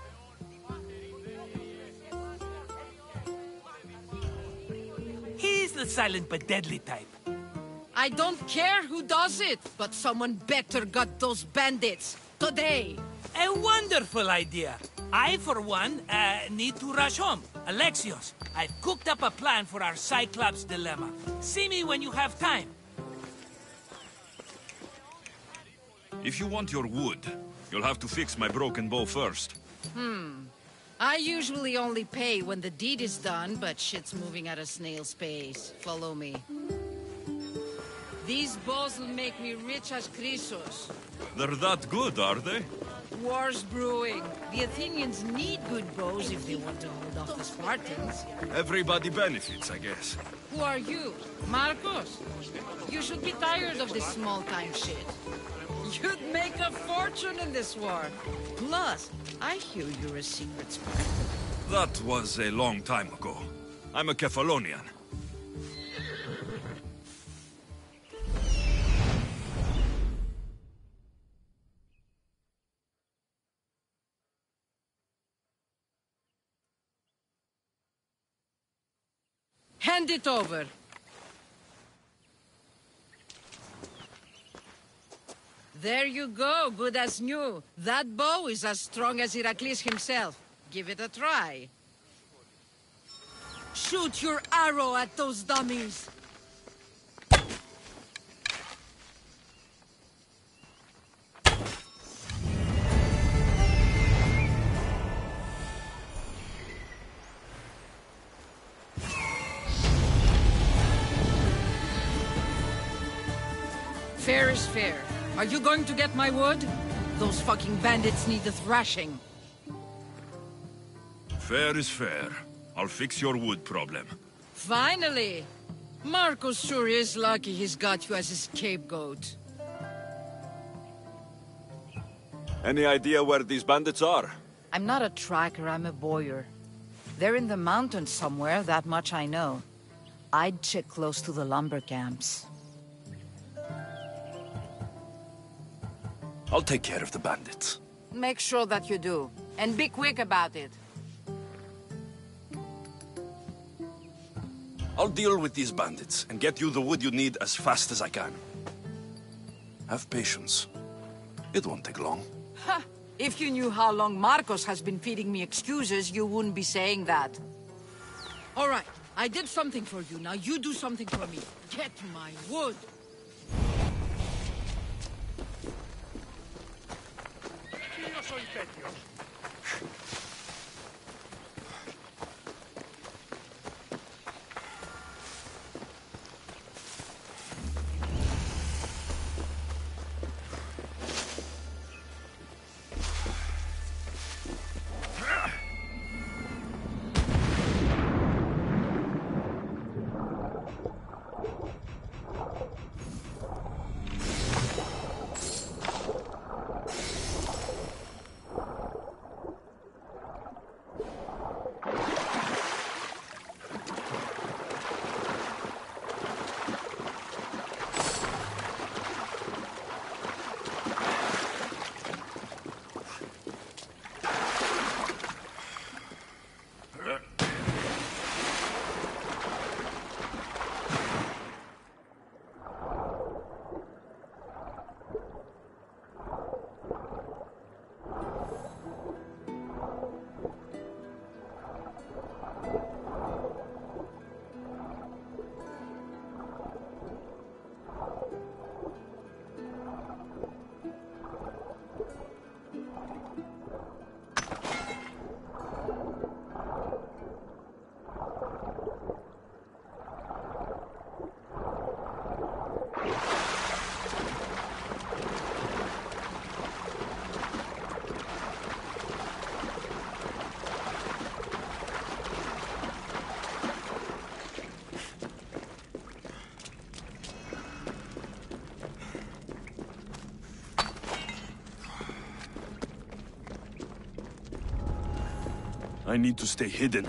the silent but deadly type. I don't care who does it, but someone better got those bandits. Today. A wonderful idea. I, for one, need to rush home. Alexios, I've cooked up a plan for our Cyclops dilemma. See me when you have time. If you want your wood, you'll have to fix my broken bow first. I usually only pay when the deed is done, but shit's moving at a snail's pace. Follow me. These bows will make me rich as Chrysos. They're that good, are they? War's brewing. The Athenians need good bows if they want to hold off the Spartans. Everybody benefits, I guess. Who are you? Marcos? You should be tired of this small-time shit. You'd make a fortune in this war. Plus, I hear you're a secret spy. That was a long time ago. I'm a Kephalonian. Hand it over. There you go, good as new. That bow is as strong as Heracles himself. Give it a try. Shoot your arrow at those dummies. Fair is fair. Are you going to get my wood? Those fucking bandits need a thrashing. Fair is fair. I'll fix your wood problem. Finally! Marcos sure is lucky he's got you as his scapegoat. Any idea where these bandits are? I'm not a tracker, I'm a boyer. They're in the mountains somewhere, that much I know. I'd check close to the lumber camps. I'll take care of the bandits. Make sure that you do. And be quick about it. I'll deal with these bandits and get you the wood you need as fast as I can. Have patience. It won't take long. Ha! If you knew how long Marcos has been feeding me excuses, you wouldn't be saying that. All right, I did something for you. Now you do something for me. Get my wood. I need to stay hidden.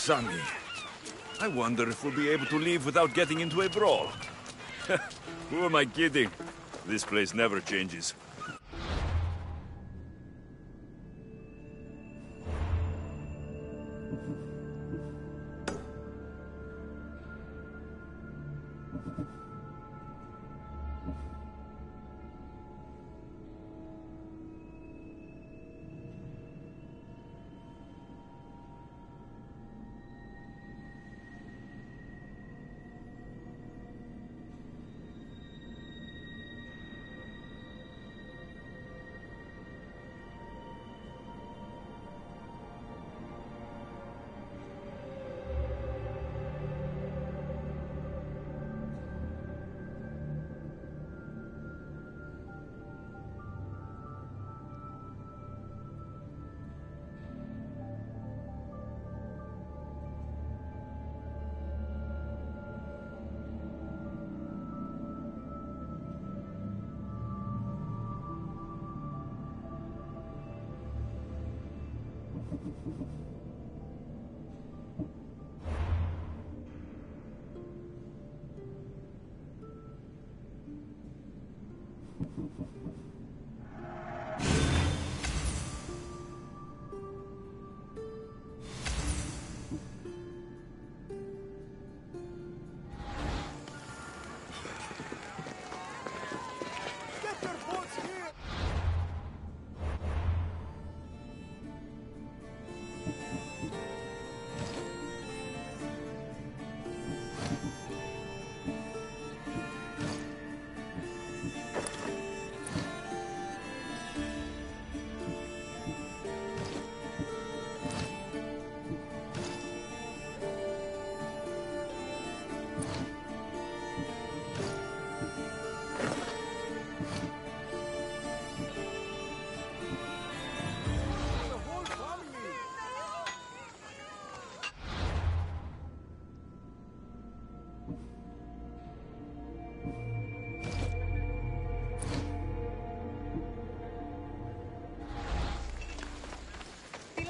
Sonny, I wonder if we'll be able to leave without getting into a brawl. Who am I kidding? This place never changes.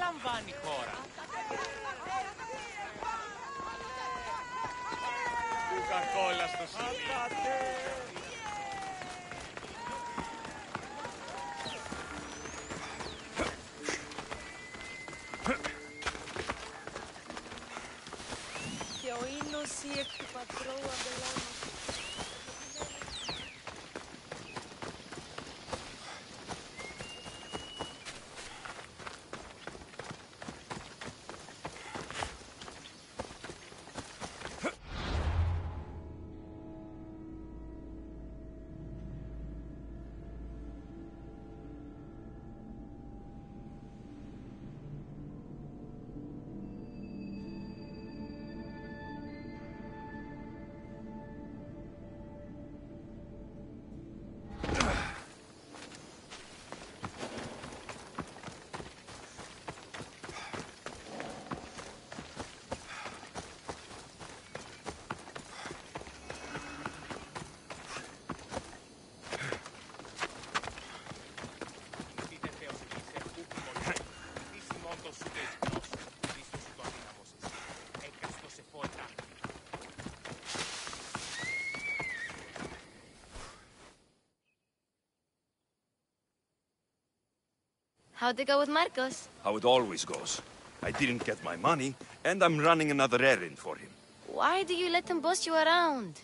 λαμβάνει η χώρα. Του κακόλα στο σημείο. Και ο ίνος ή εκ του πατρώου αμπελάνος. How'd it go with Marcos? How it always goes. I didn't get my money, and I'm running another errand for him. Why do you let him boss you around?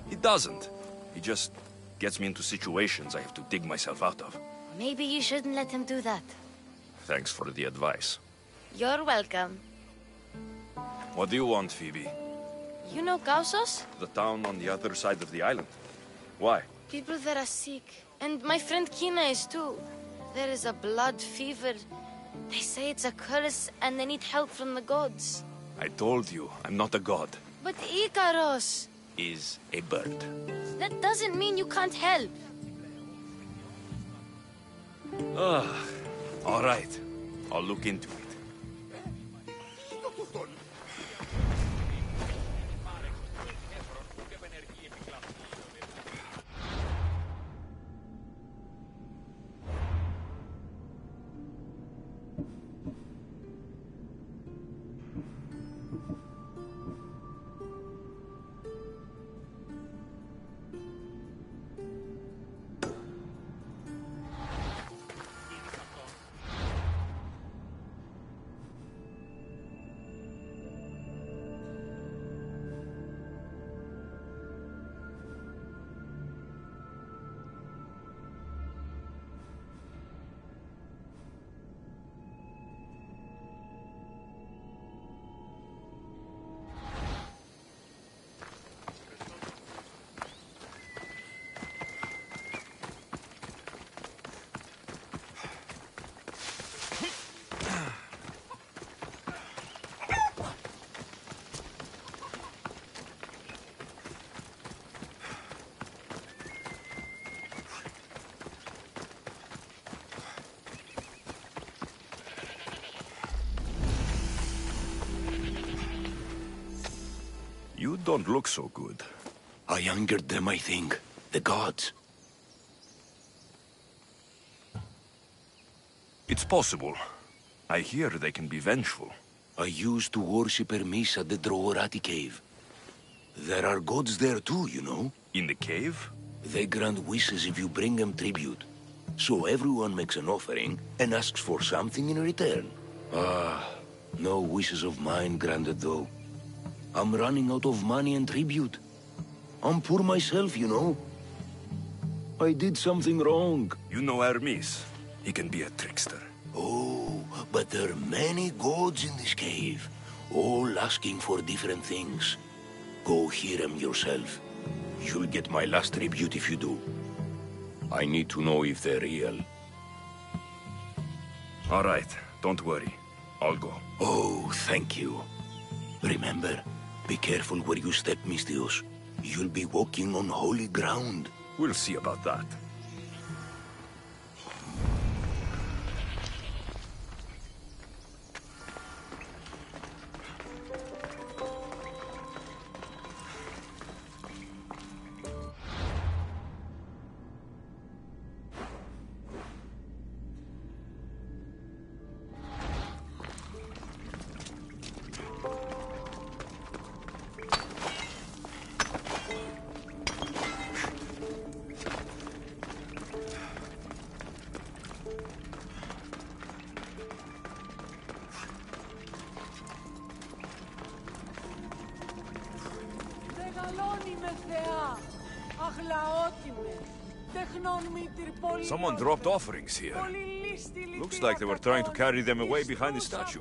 He doesn't. He just gets me into situations I have to dig myself out of. Maybe you shouldn't let him do that. Thanks for the advice. You're welcome. What do you want, Phoebe? You know Kausos? The town on the other side of the island. Why? People there are sick. And my friend Kina is too. There is a blood fever. They say it's a curse and they need help from the gods. I told you, I'm not a god. But Ikaros Is a bird. that doesn't mean you can't help. All right. I'll look into it. You don't look so good. I angered them, I think. The gods. It's possible. I hear they can be vengeful. I used to worship Hermes at the Droorati cave. There are gods there too, you know. In the cave? They grant wishes if you bring them tribute. So everyone makes an offering and asks for something in return. No wishes of mine granted though. I'm running out of money and tribute. I'm poor myself, you know. I did something wrong. You know Hermes. He can be a trickster. Oh, but there are many gods in this cave, all asking for different things. Go hear them yourself. You'll get my last tribute if you do. I need to know if they're real. All right, don't worry. I'll go. Oh, thank you. Remember, be careful where you step, Mistios. You'll be walking on holy ground. We'll see about that. Someone dropped offerings here. Looks like they were trying to carry them away behind the statue.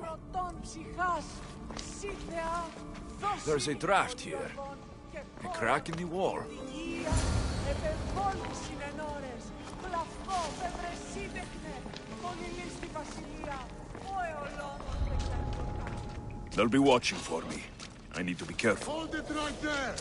There's a draft here. A crack in the wall. They'll be watching for me. I need to be careful. Hold it right there!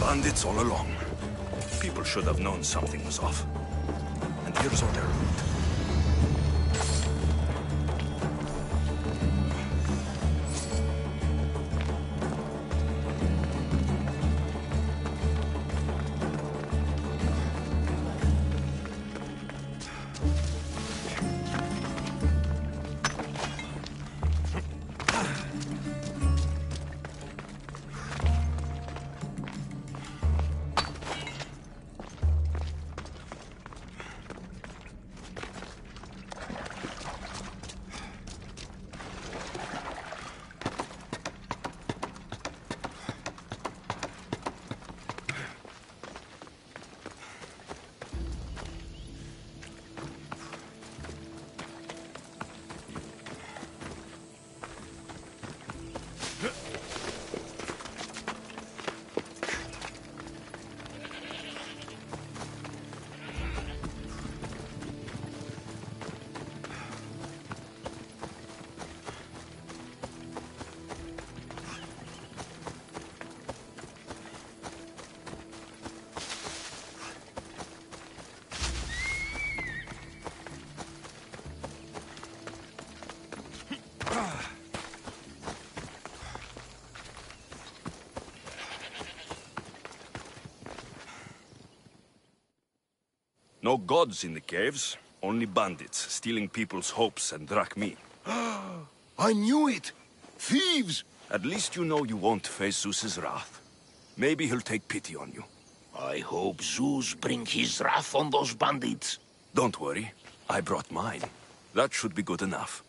Bandits all along. People should have known something was off. And here's all their loot. No gods in the caves, only bandits stealing people's hopes and drachmi. I knew it! Thieves! At least you know you won't face Zeus's wrath. Maybe he'll take pity on you. I hope Zeus bring his wrath on those bandits. Don't worry, I brought mine. That should be good enough.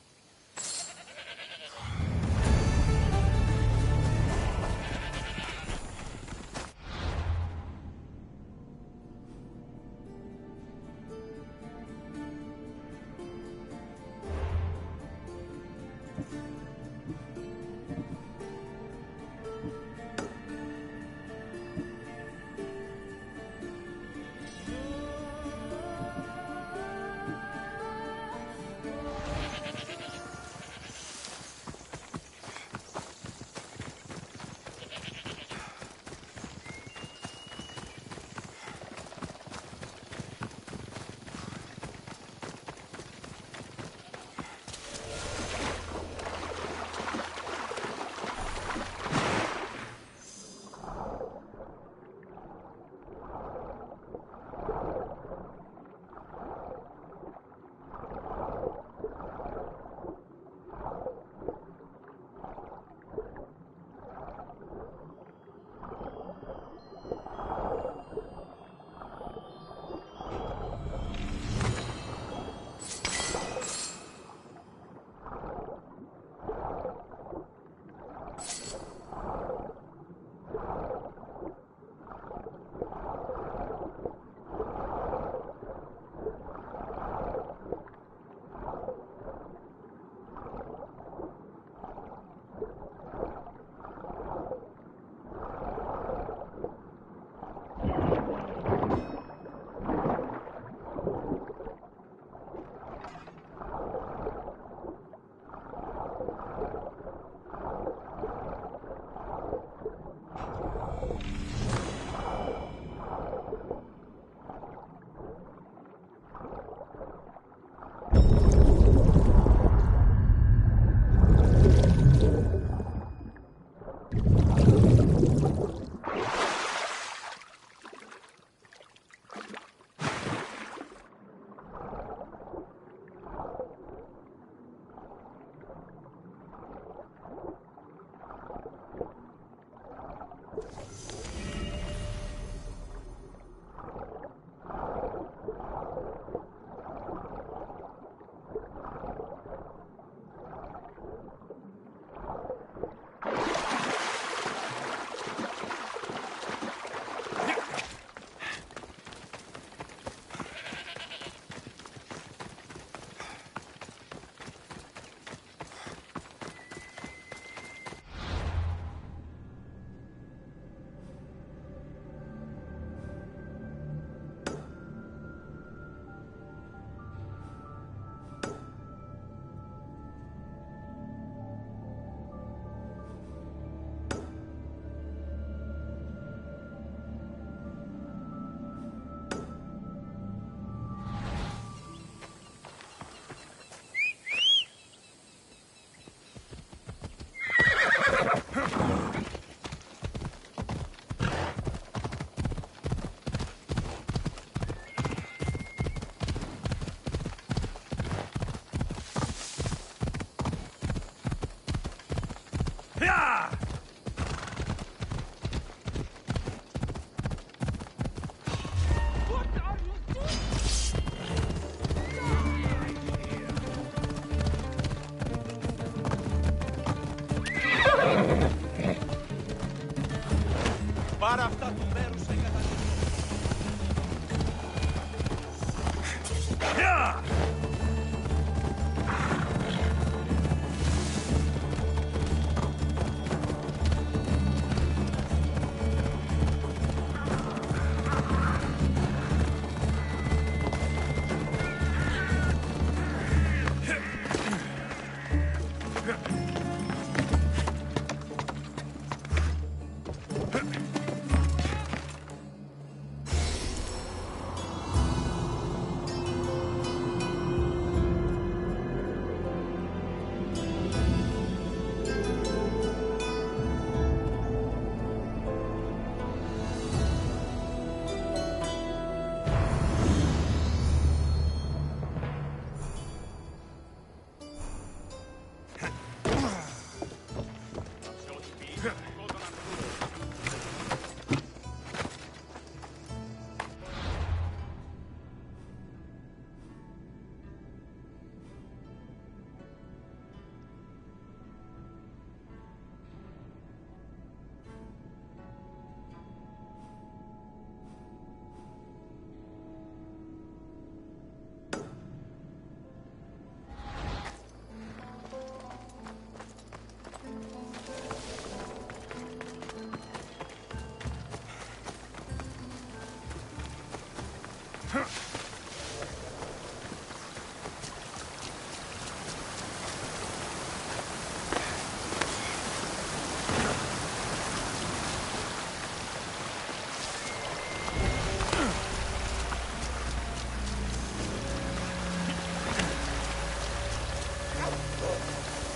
Πάρα αυτά του μέρους εγκαταλείπουν.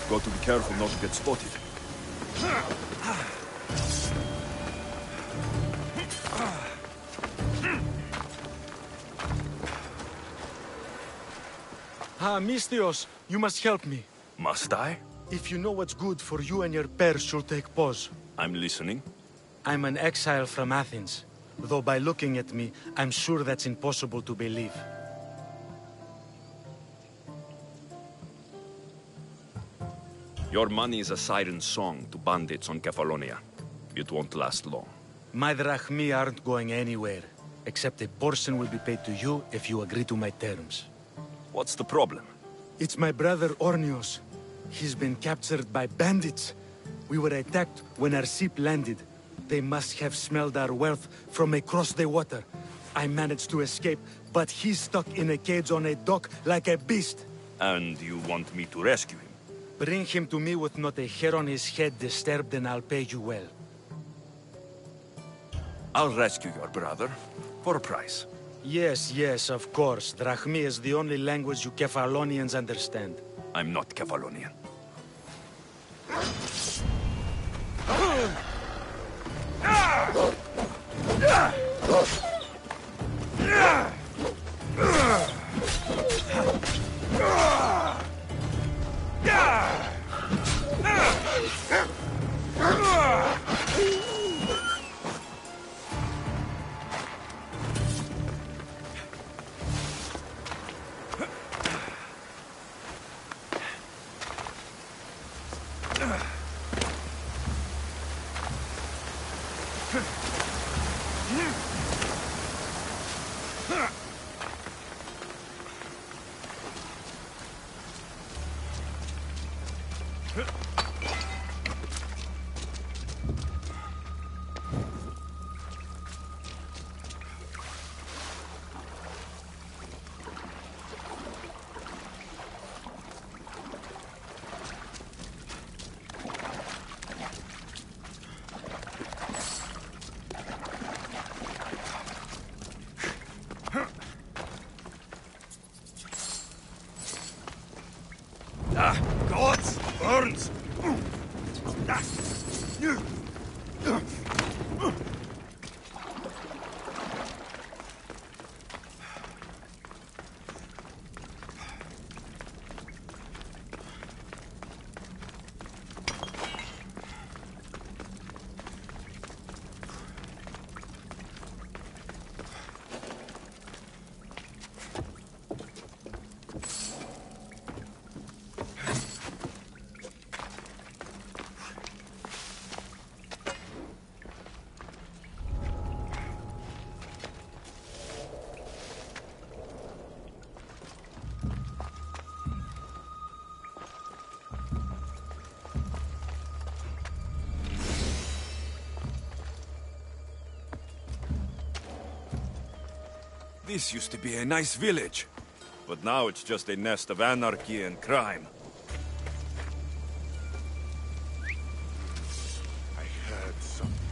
Got to be careful not to get spotted. Mistios, you must help me. Must I? If you know what's good for you and your pairs, you'll take pause. I'm listening. I'm an exile from Athens. Though by looking at me, I'm sure that's impossible to believe. Your money is a siren song to bandits on Kefalonia. It won't last long. My drachmi aren't going anywhere. Except a portion will be paid to you if you agree to my terms. What's the problem? It's my brother Ornios. He's been captured by bandits. We were attacked when our ship landed. They must have smelled our wealth from across the water. I managed to escape, but he's stuck in a cage on a dock like a beast. And you want me to rescue him? Bring him to me with not a hair on his head disturbed and I'll pay you well. I'll rescue your brother, for a price. Yes, yes, of course. Drachmi is the only language you Kefalonians understand. I'm not Kefalonian. Ah, gods! Burns! This used to be a nice village, but now it's just a nest of anarchy and crime. I heard something.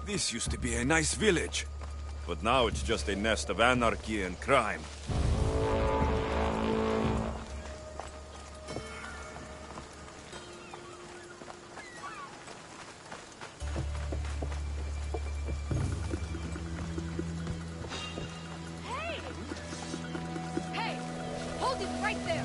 This used to be a nice village. But now it's just a nest of anarchy and crime. Hey! Hey! Hold it right there!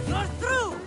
You're through!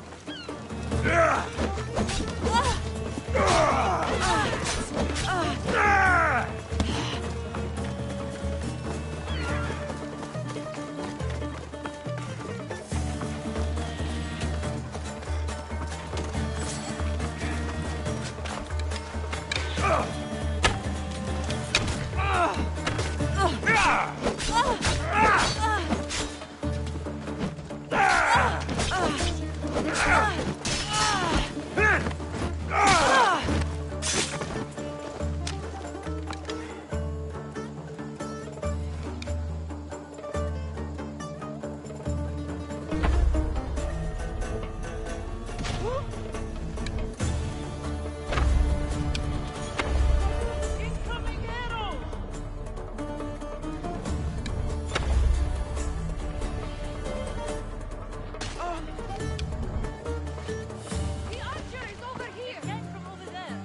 The archer is over here! Came from over there!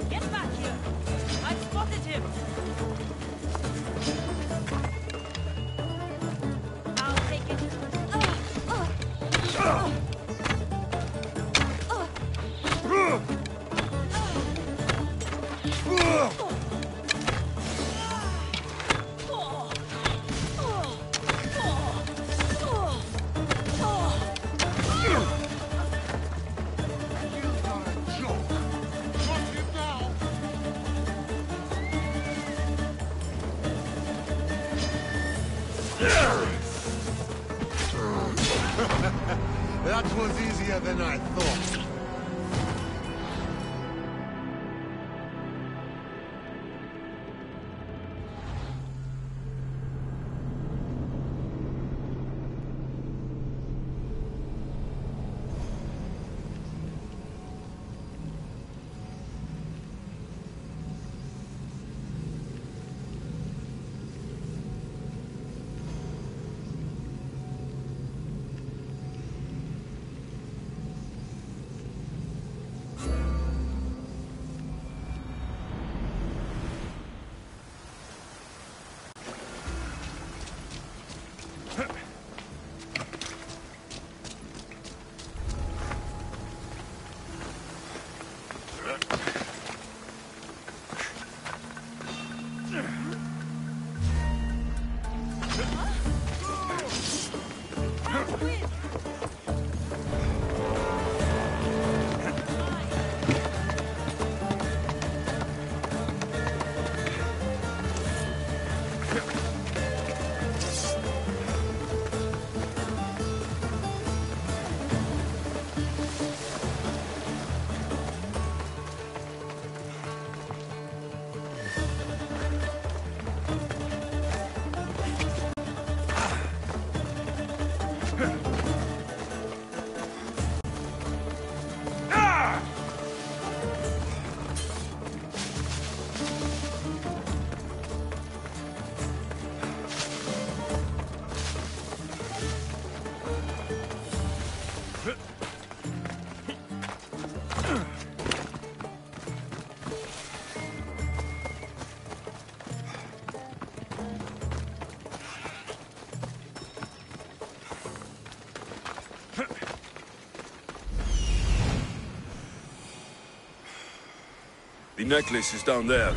Get back here! I spotted him! I'll take it. That was easier than I thought. necklace is down there.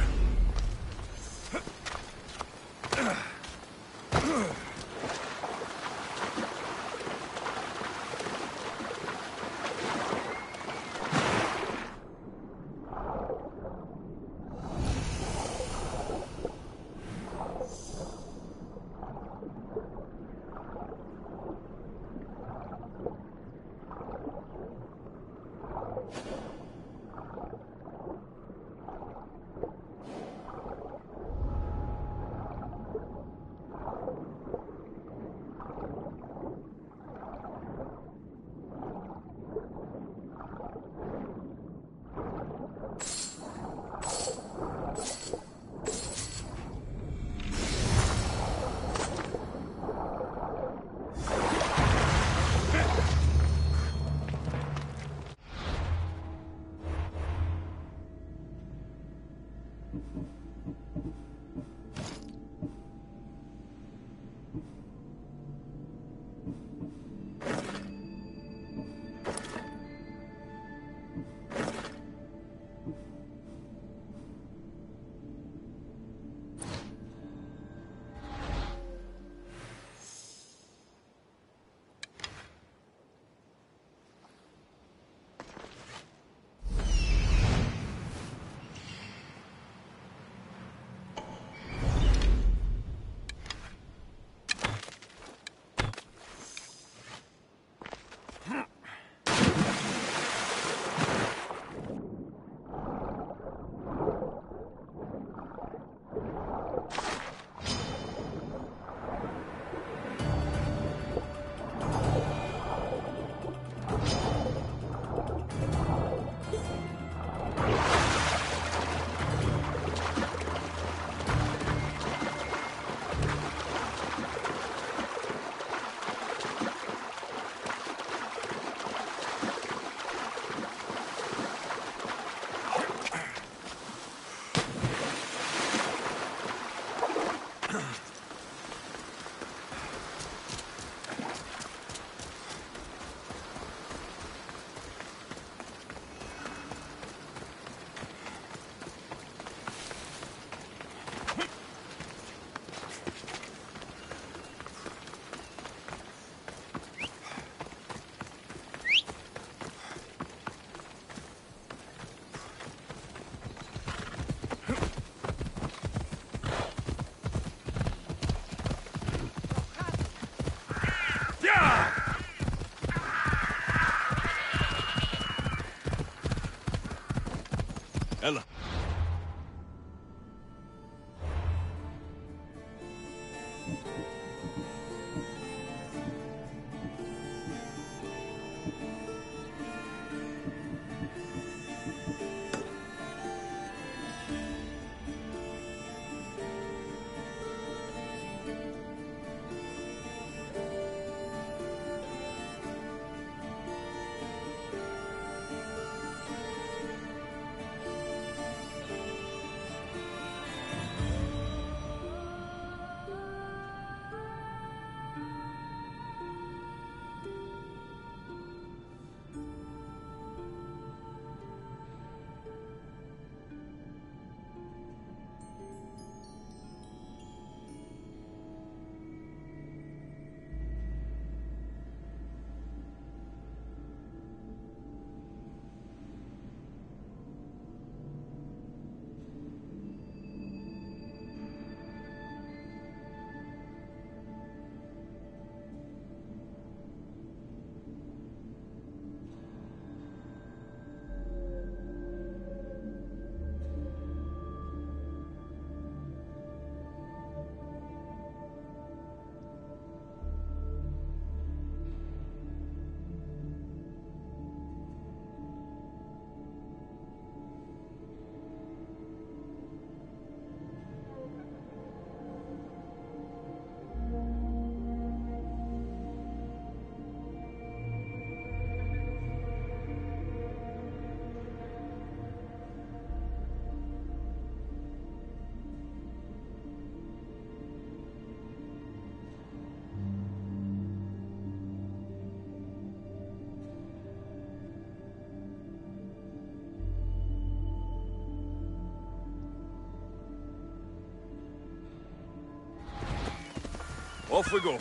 Off we go.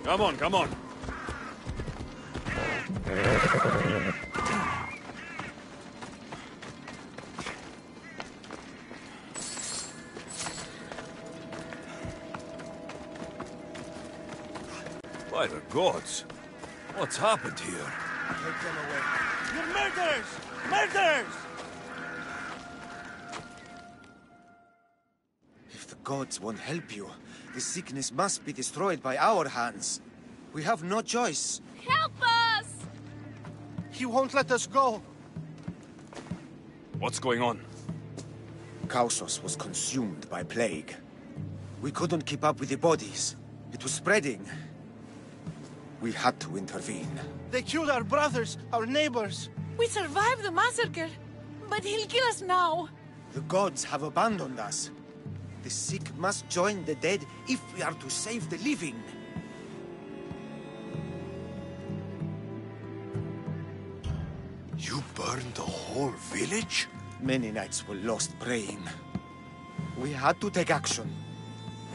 Come on, come on. By the gods, what's happened here? Take them away. You're murderers! Murderers! If the gods won't help you, the sickness must be destroyed by our hands. We have no choice. Help us! He won't let us go. What's going on? Kausos was consumed by plague. We couldn't keep up with the bodies. It was spreading. We had to intervene. They killed our brothers, our neighbors. We survived the massacre, but he'll kill us now. The gods have abandoned us. The sick must join the dead if we are to save the living. You burned the whole village? Many nights were lost praying. We had to take action.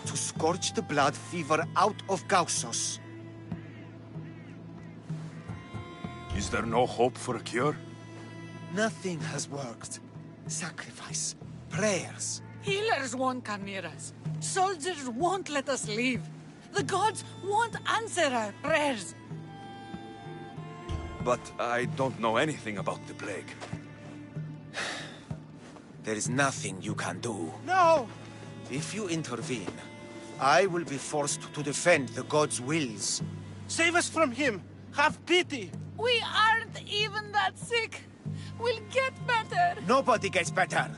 To scorch the blood fever out of Kausos. Is there no hope for a cure? Nothing has worked. Sacrifice, prayers. Healers won't come near us. Soldiers won't let us leave. The gods won't answer our prayers. But I don't know anything about the plague. There is nothing you can do. No! If you intervene, I will be forced to defend the gods' wills. Save us from him! Have pity! We aren't even that sick. We'll get better. Nobody gets better.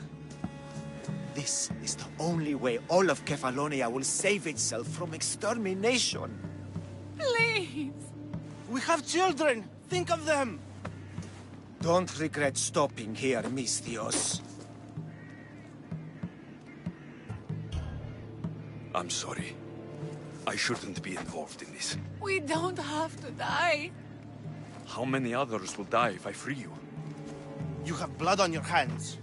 This is the only way all of Kefalonia will save itself from extermination. Please. We have children. Think of them. Don't regret stopping here, Mistios. I'm sorry. I shouldn't be involved in this. We don't have to die. How many others will die if I free you? You have blood on your hands.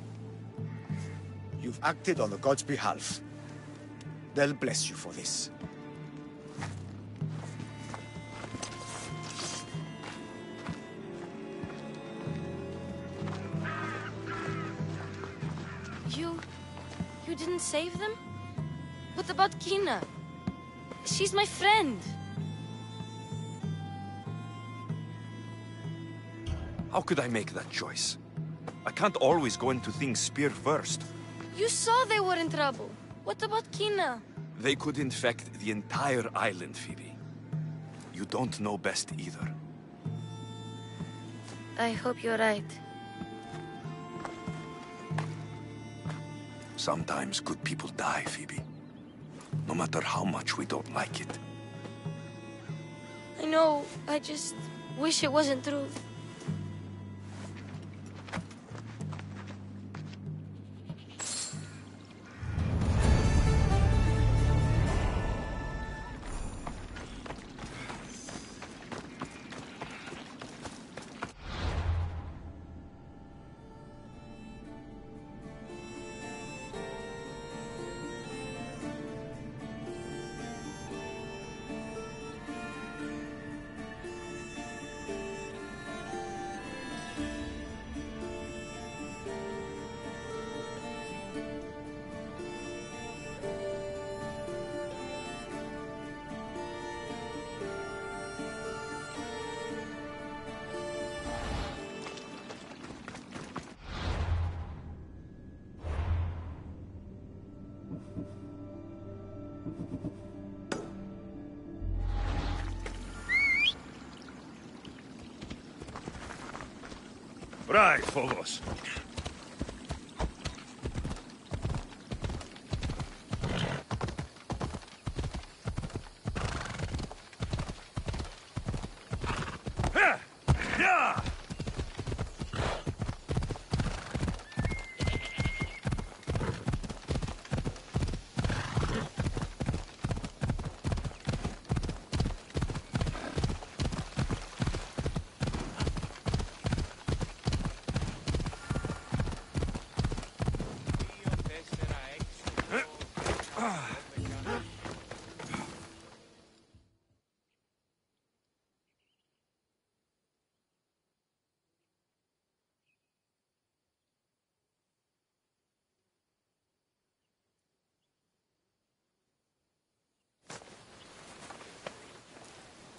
You've acted on the gods' behalf. They'll bless you for this. You didn't save them? What about Kina? She's my friend. How could I make that choice? I can't always go into things spear first. You saw they were in trouble. What about Kina? They could infect the entire island, Phoebe. You don't know best either. I hope you're right. Sometimes good people die, Phoebe. No matter how much we don't like it. I know, I just wish it wasn't true. Right, Phobos.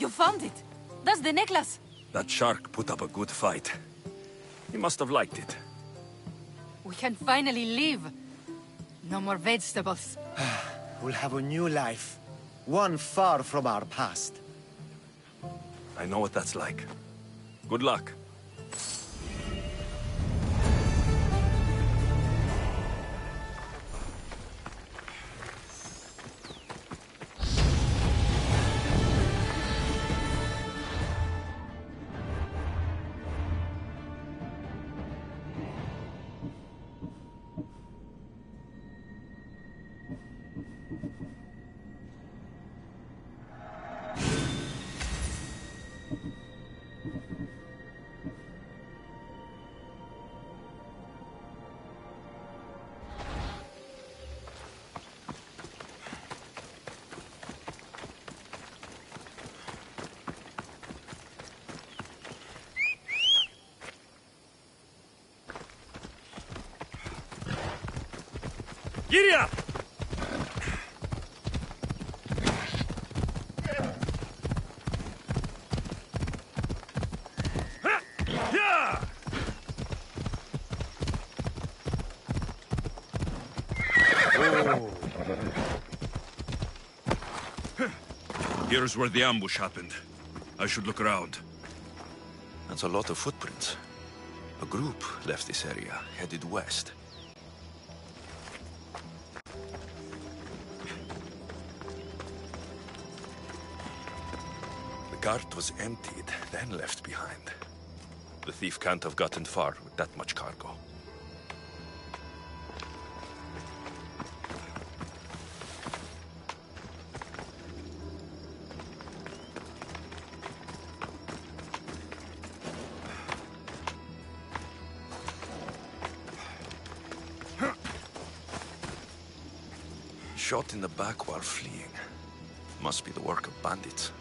You found it. That's the necklace. That shark put up a good fight. He must have liked it. We can finally leave. No more vegetables. We'll have a new life. One far from our past. I know what that's like. Good luck. Giddy up! Here's where the ambush happened. I should look around. That's a lot of footprints. A group left this area, headed west. The cart was emptied, then left behind. The thief can't have gotten far with that much cargo. Shot in the back while fleeing. Must be the work of bandits.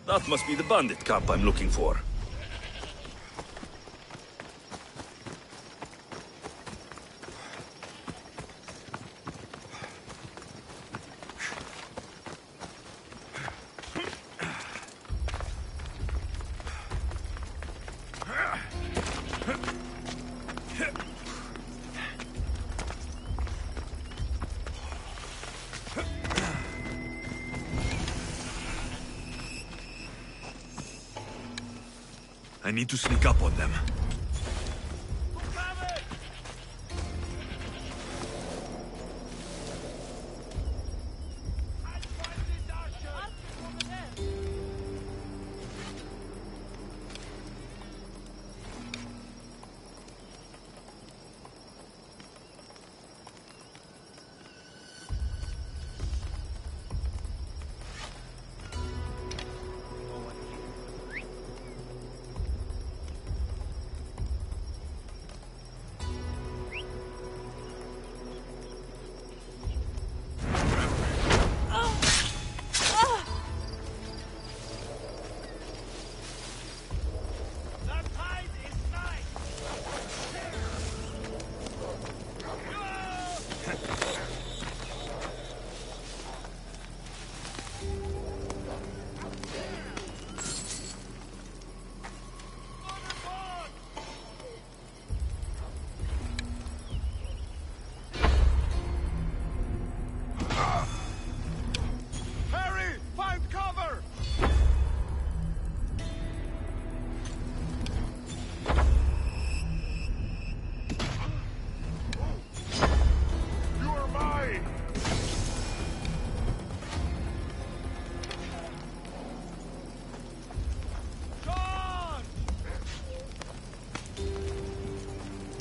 That must be the bandit camp I'm looking for. I need to sneak up on them.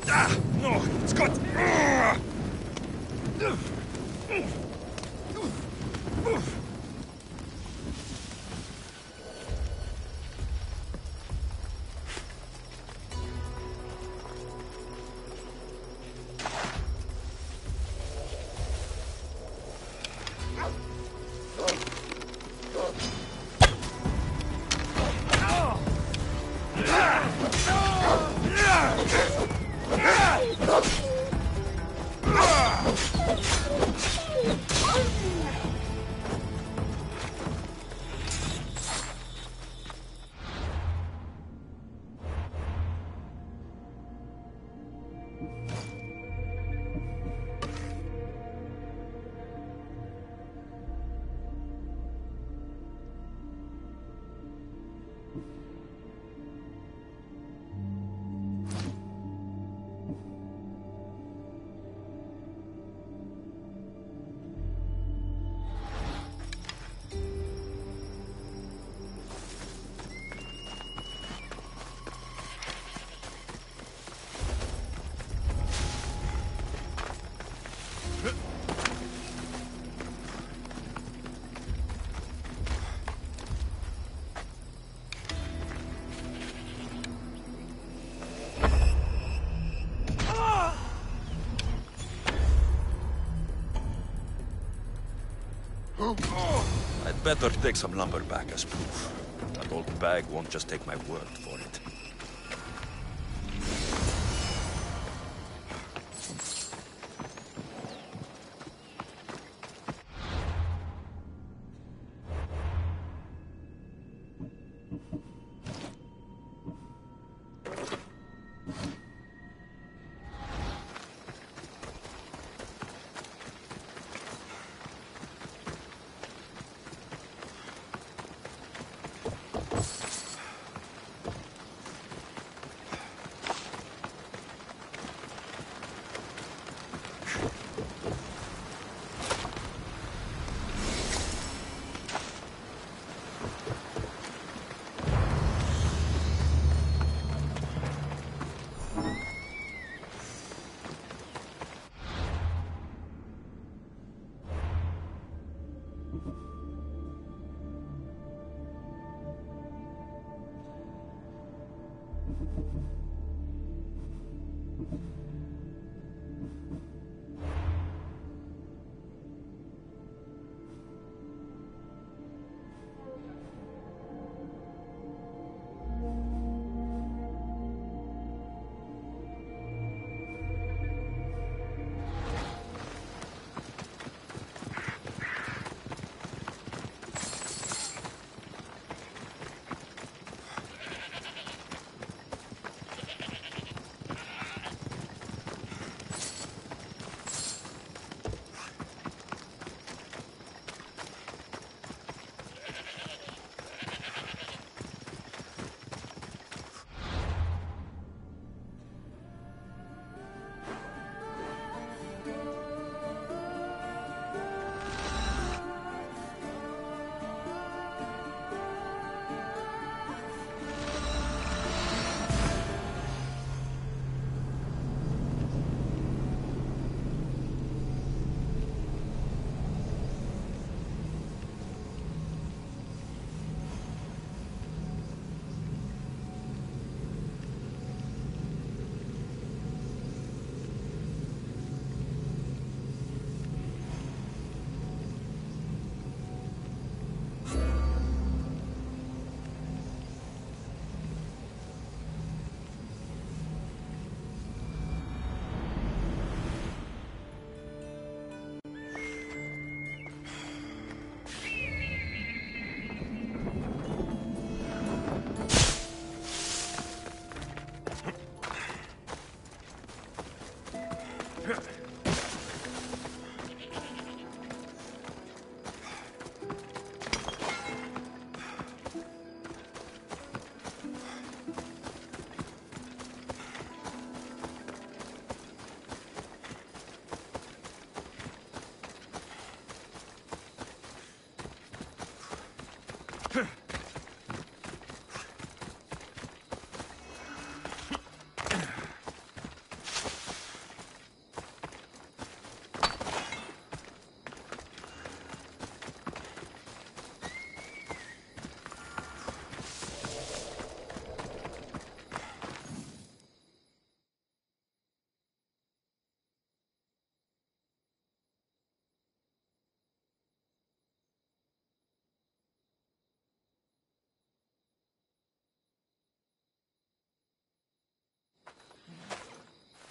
No, it's got... I'd better take some lumber back as proof. That old bag won't just take my word for it.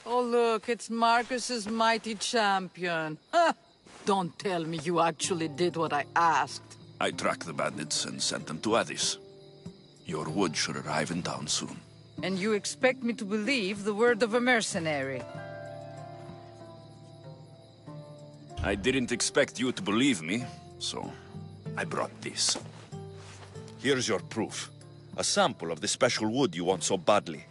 Oh, look, it's Marcus's mighty champion. Don't tell me you actually did what I asked. I tracked the bandits and sent them to Addis. Your wood should arrive in town soon. And you expect me to believe the word of a mercenary? I didn't expect you to believe me, so I brought this. Here's your proof. A sample of the special wood you want so badly.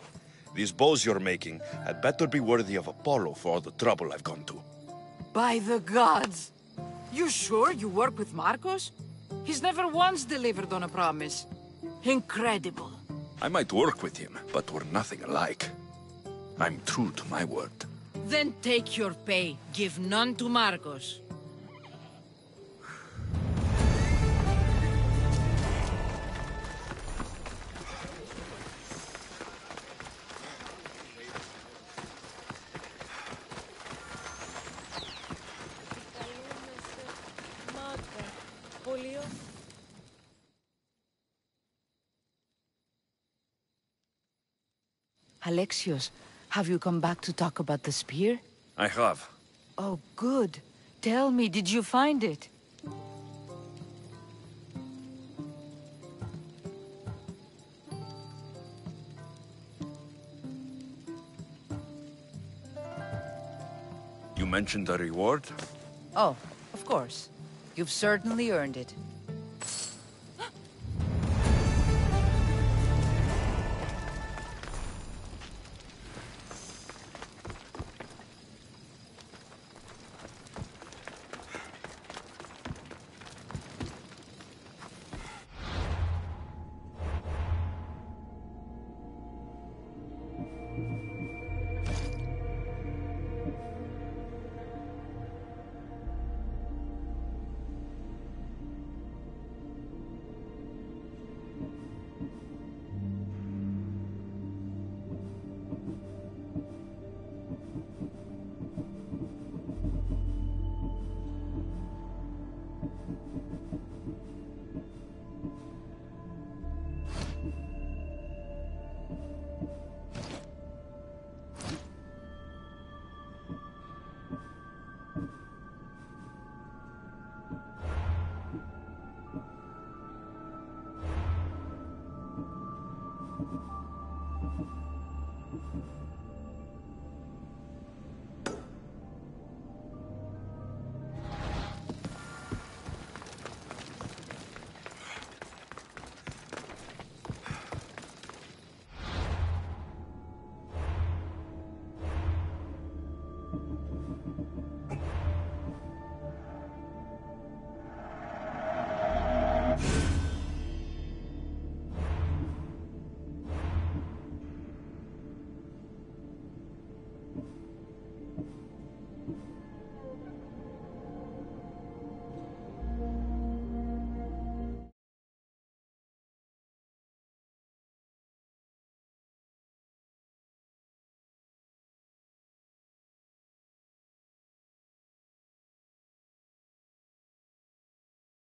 These bows you're making had better be worthy of Apollo for all the trouble I've gone to. By the gods! You sure you work with Marcos? He's never once delivered on a promise. Incredible. I might work with him, but we're nothing alike. I'm true to my word. Then take your pay. Give none to Marcos. Alexios, have you come back to talk about the spear? I have. Oh, good. Tell me, did you find it? You mentioned a reward? Oh, of course. You've certainly earned it.